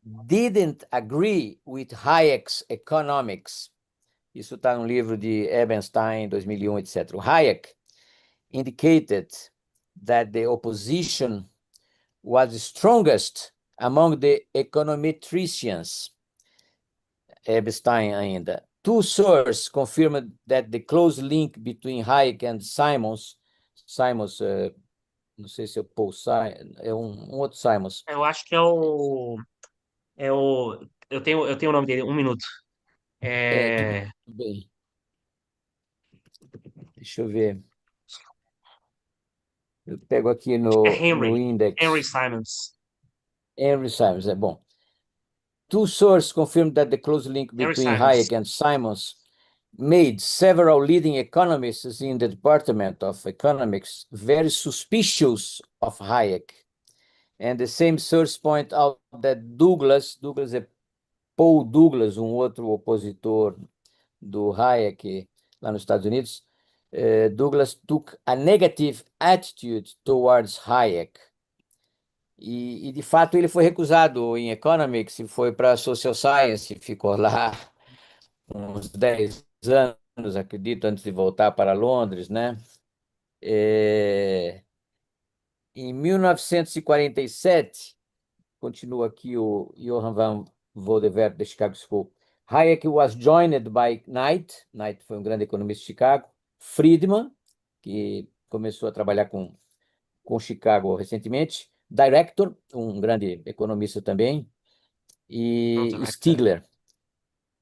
didn't agree with Hayek's economics. Isso está no livro de Ebenstein, 2001, etc. O Hayek indicated that the opposition was strongest among the econometricians. Ebenstein ainda. Two sources confirmed that the close link between Hayek and Simons, não sei se é o Paul Simons, é um outro Simons. Eu acho que eu tenho o nome dele, um minuto. Tudo bem. Deixa eu ver. Eu pego aqui É no Henry index. Simons. Henry Simons, é bom. Two sources confirmed that the close link Henry between Simons. Hayek and Simons made several leading economists in the Department of Economics very suspicious of Hayek. And the same source point out that Douglas é Paul Douglas, um outro opositor do Hayek lá nos Estados Unidos, Douglas took a negative attitude towards Hayek. E, de fato, ele foi recusado em Economics e foi para Social Science, ficou lá uns 10 anos, acredito, antes de voltar para Londres, né? Em 1947, continua aqui o Johann van Vodewerp, da Chicago School, Hayek was joined by Knight foi um grande economista de Chicago, Friedman, que começou a trabalhar com Chicago recentemente, Director, um grande economista também, Oh, e director. Stigler,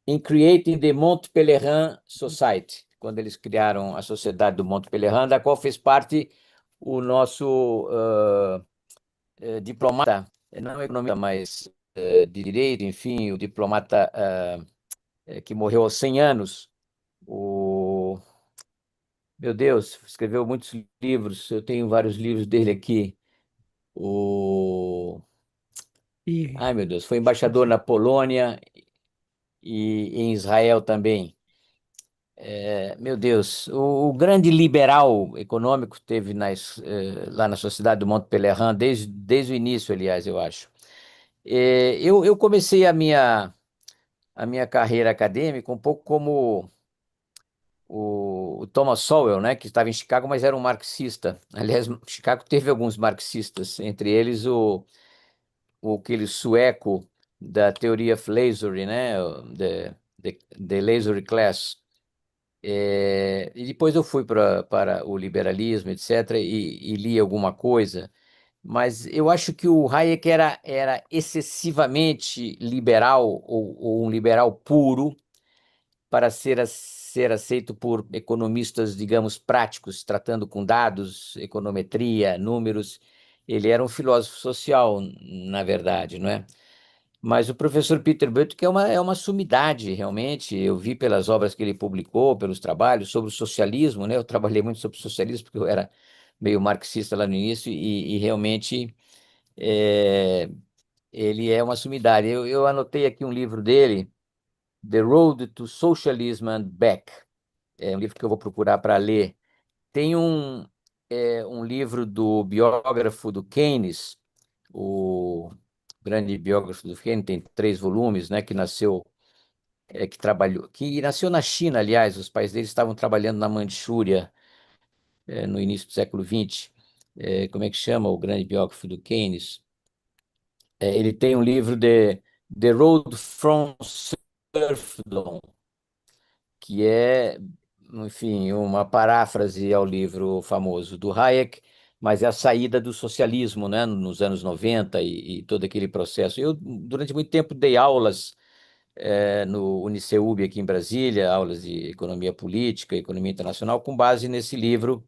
em creating the Mont Pelerin Society, quando eles criaram a Sociedade do Mont Pelerin, da qual fez parte o nosso diplomata, não economista, mas de direito, enfim, o diplomata que morreu aos 100 anos, o... Meu Deus, escreveu muitos livros, eu tenho vários livros dele aqui. O... E Ai, meu Deus, foi embaixador na Polônia e em Israel também. Meu Deus, o grande liberal econômico teve lá na Sociedade do Monte Pelerin, desde o início, aliás, eu acho. Eu comecei a minha carreira acadêmica um pouco como o Thomas Sowell, né, que estava em Chicago, mas era um marxista. Aliás, Chicago teve alguns marxistas, entre eles aquele sueco da teoria Flasery, né, the Lasery Class. E depois eu fui para o liberalismo, etc., e li alguma coisa, mas eu acho que o Hayek era excessivamente liberal, ou um liberal puro, para ser aceito por economistas, digamos, práticos, tratando com dados, econometria, números. Ele era um filósofo social, na verdade, não é? Mas o professor Peter Boettke é uma sumidade, realmente. Eu vi pelas obras que ele publicou, pelos trabalhos sobre o socialismo, né? Eu trabalhei muito sobre o socialismo, porque eu era meio marxista lá no início, e realmente é, ele é uma sumidade. Eu anotei aqui um livro dele, The Road to Socialism and Back. É um livro que eu vou procurar para ler. Tem um livro do biógrafo do Keynes, o grande biógrafo do Keynes, tem 3 volumes, né, que nasceu na China, aliás, os pais dele estavam trabalhando na Manchúria, no início do século XX. Como é que chama o grande biógrafo do Keynes? Ele tem um livro de The Road from Serfdom, que é, enfim, uma paráfrase ao livro famoso do Hayek, mas é a saída do socialismo, né, nos anos 90 e todo aquele processo. Eu, durante muito tempo, dei aulas no Uniceub aqui em Brasília, aulas de economia política, economia internacional, com base nesse livro,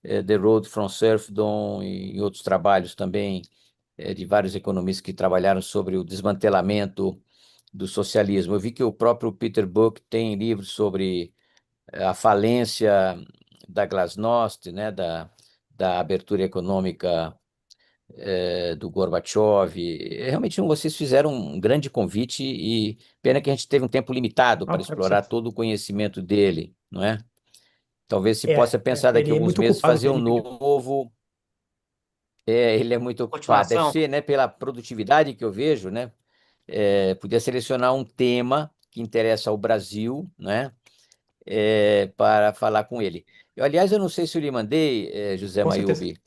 The Road from Serfdom, e outros trabalhos também de vários economistas que trabalharam sobre o desmantelamento do socialismo. Eu vi que o próprio Peter Buck tem livros sobre a falência da Glasnost, né, da abertura econômica do Gorbachev. Realmente vocês fizeram um grande convite e pena que a gente teve um tempo limitado para não, é você. explorar todo o conhecimento dele, não é? Talvez se possa pensar daqui a Ele é alguns muito meses ocupado, fazer um ele pediu novo. Ele é muito ocupado. Deve Continuação. ser, né, pela produtividade que eu vejo, né? Podia selecionar um tema que interessa ao Brasil, né? Para falar com ele. Aliás, eu não sei se eu lhe mandei, José com certeza. Mayubi,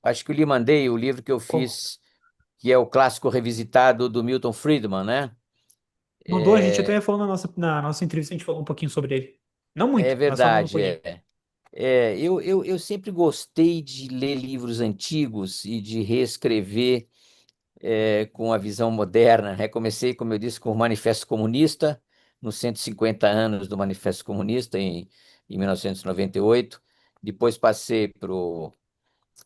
acho que eu lhe mandei o livro que eu fiz, que é o clássico revisitado do Milton Friedman, né? Mandou, a gente É, até falou na nossa entrevista, a gente falou um pouquinho sobre ele. Não é muito, mas falamos um verdade, pouquinho. eu sempre gostei de ler livros antigos e de reescrever com a visão moderna, né? Comecei, como eu disse, com o Manifesto Comunista, nos 150 anos do Manifesto Comunista, em 1998. Depois passei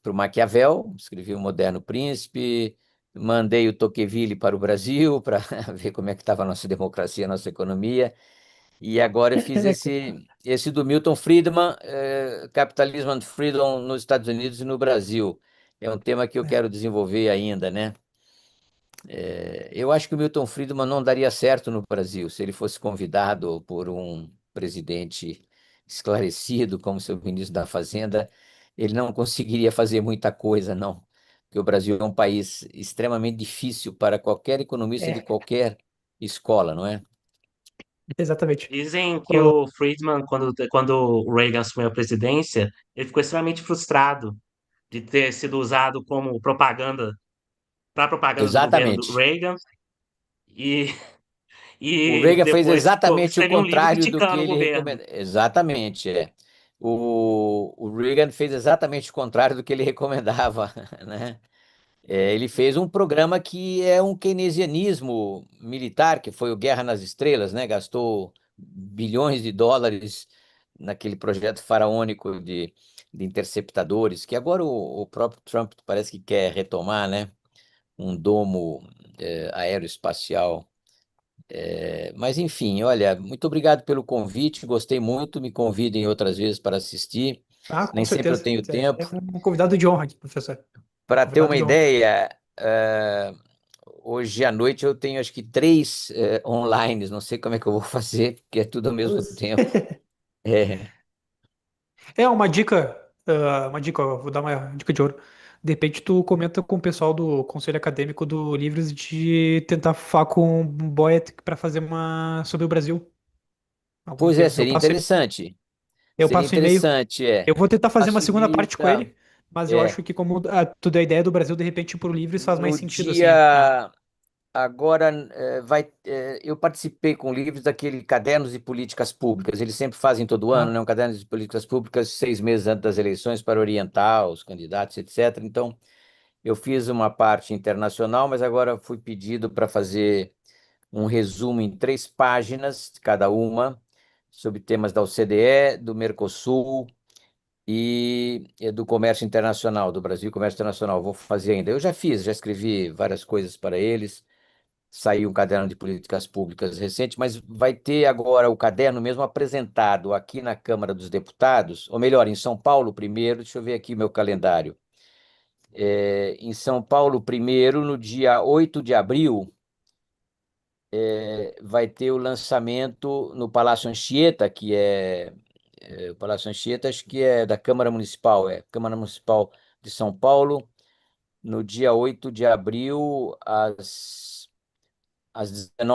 para o Maquiavel, escrevi O Moderno Príncipe, mandei o Tocqueville para o Brasil para ver como é que estava a nossa democracia, a nossa economia. E agora eu fiz esse do Milton Friedman, Capitalism and Freedom nos Estados Unidos e no Brasil. É um tema que eu quero desenvolver ainda, né? Eu acho que o Milton Friedman não daria certo no Brasil se ele fosse convidado por um presidente esclarecido como seu ministro da Fazenda, ele não conseguiria fazer muita coisa, não. Porque o Brasil é um país extremamente difícil para qualquer economista de É, qualquer escola, não é? exatamente. Dizem que Ah, o Friedman, quando o Reagan assumiu a presidência, ele ficou extremamente frustrado de ter sido usado como propaganda, para propaganda do governo do Exatamente. Reagan, e, O e Reagan fez depois exatamente o escreveu um livro contrário do que criticando o ele governo. recomenda. Exatamente, é. O Reagan fez exatamente o contrário do que ele recomendava, né? Ele fez um programa que é um keynesianismo militar, que foi o Guerra nas Estrelas, né? Gastou bilhões de dólares naquele projeto faraônico de interceptadores, que agora o próprio Trump parece que quer retomar, né? Um domo aeroespacial. Mas enfim, olha, muito obrigado pelo convite, gostei muito, me convidem outras vezes para assistir. com Nem sempre eu certeza. tenho Você é tempo. um convidado de honra aqui, professor. Para ter Convidado uma de honra. ideia, hoje à noite eu tenho acho que três online, não sei como é que eu vou fazer, porque é tudo ao mesmo Nossa. tempo. É, É uma dica, ó, vou dar uma dica de ouro. De repente tu comenta com o pessoal do Conselho Acadêmico do Livres de tentar falar com o Boettke para fazer uma sobre o Brasil alguns pois é, livros. seria interessante. Eu Seria passo o e-mail. interessante, Eu vou tentar fazer uma segunda parte com facilita. ele, mas eu É, acho que como tu deu a ideia do Brasil, de repente por Livres faz mais no sentido assim. dia agora eu participei com livros daquele Cadernos de Políticas Públicas. Eles sempre fazem todo ano, né? Um caderno de políticas públicas 6 meses antes das eleições para orientar os candidatos, etc. Então, eu fiz uma parte internacional, mas agora fui pedido para fazer um resumo em 3 páginas, cada uma, sobre temas da OCDE, do Mercosul e do comércio internacional, do Brasil Comércio Internacional. Vou fazer ainda. Eu já fiz, já escrevi várias coisas para eles. Saiu um caderno de políticas públicas recente, mas vai ter agora o caderno mesmo apresentado aqui na Câmara dos Deputados, ou melhor, em São Paulo primeiro. Deixa eu ver aqui meu calendário. Em São Paulo primeiro, no dia 8 de abril, vai ter o lançamento no Palácio Anchieta, o Palácio Anchieta, acho que é da Câmara Municipal, Câmara Municipal de São Paulo, no dia 8 de abril, às 19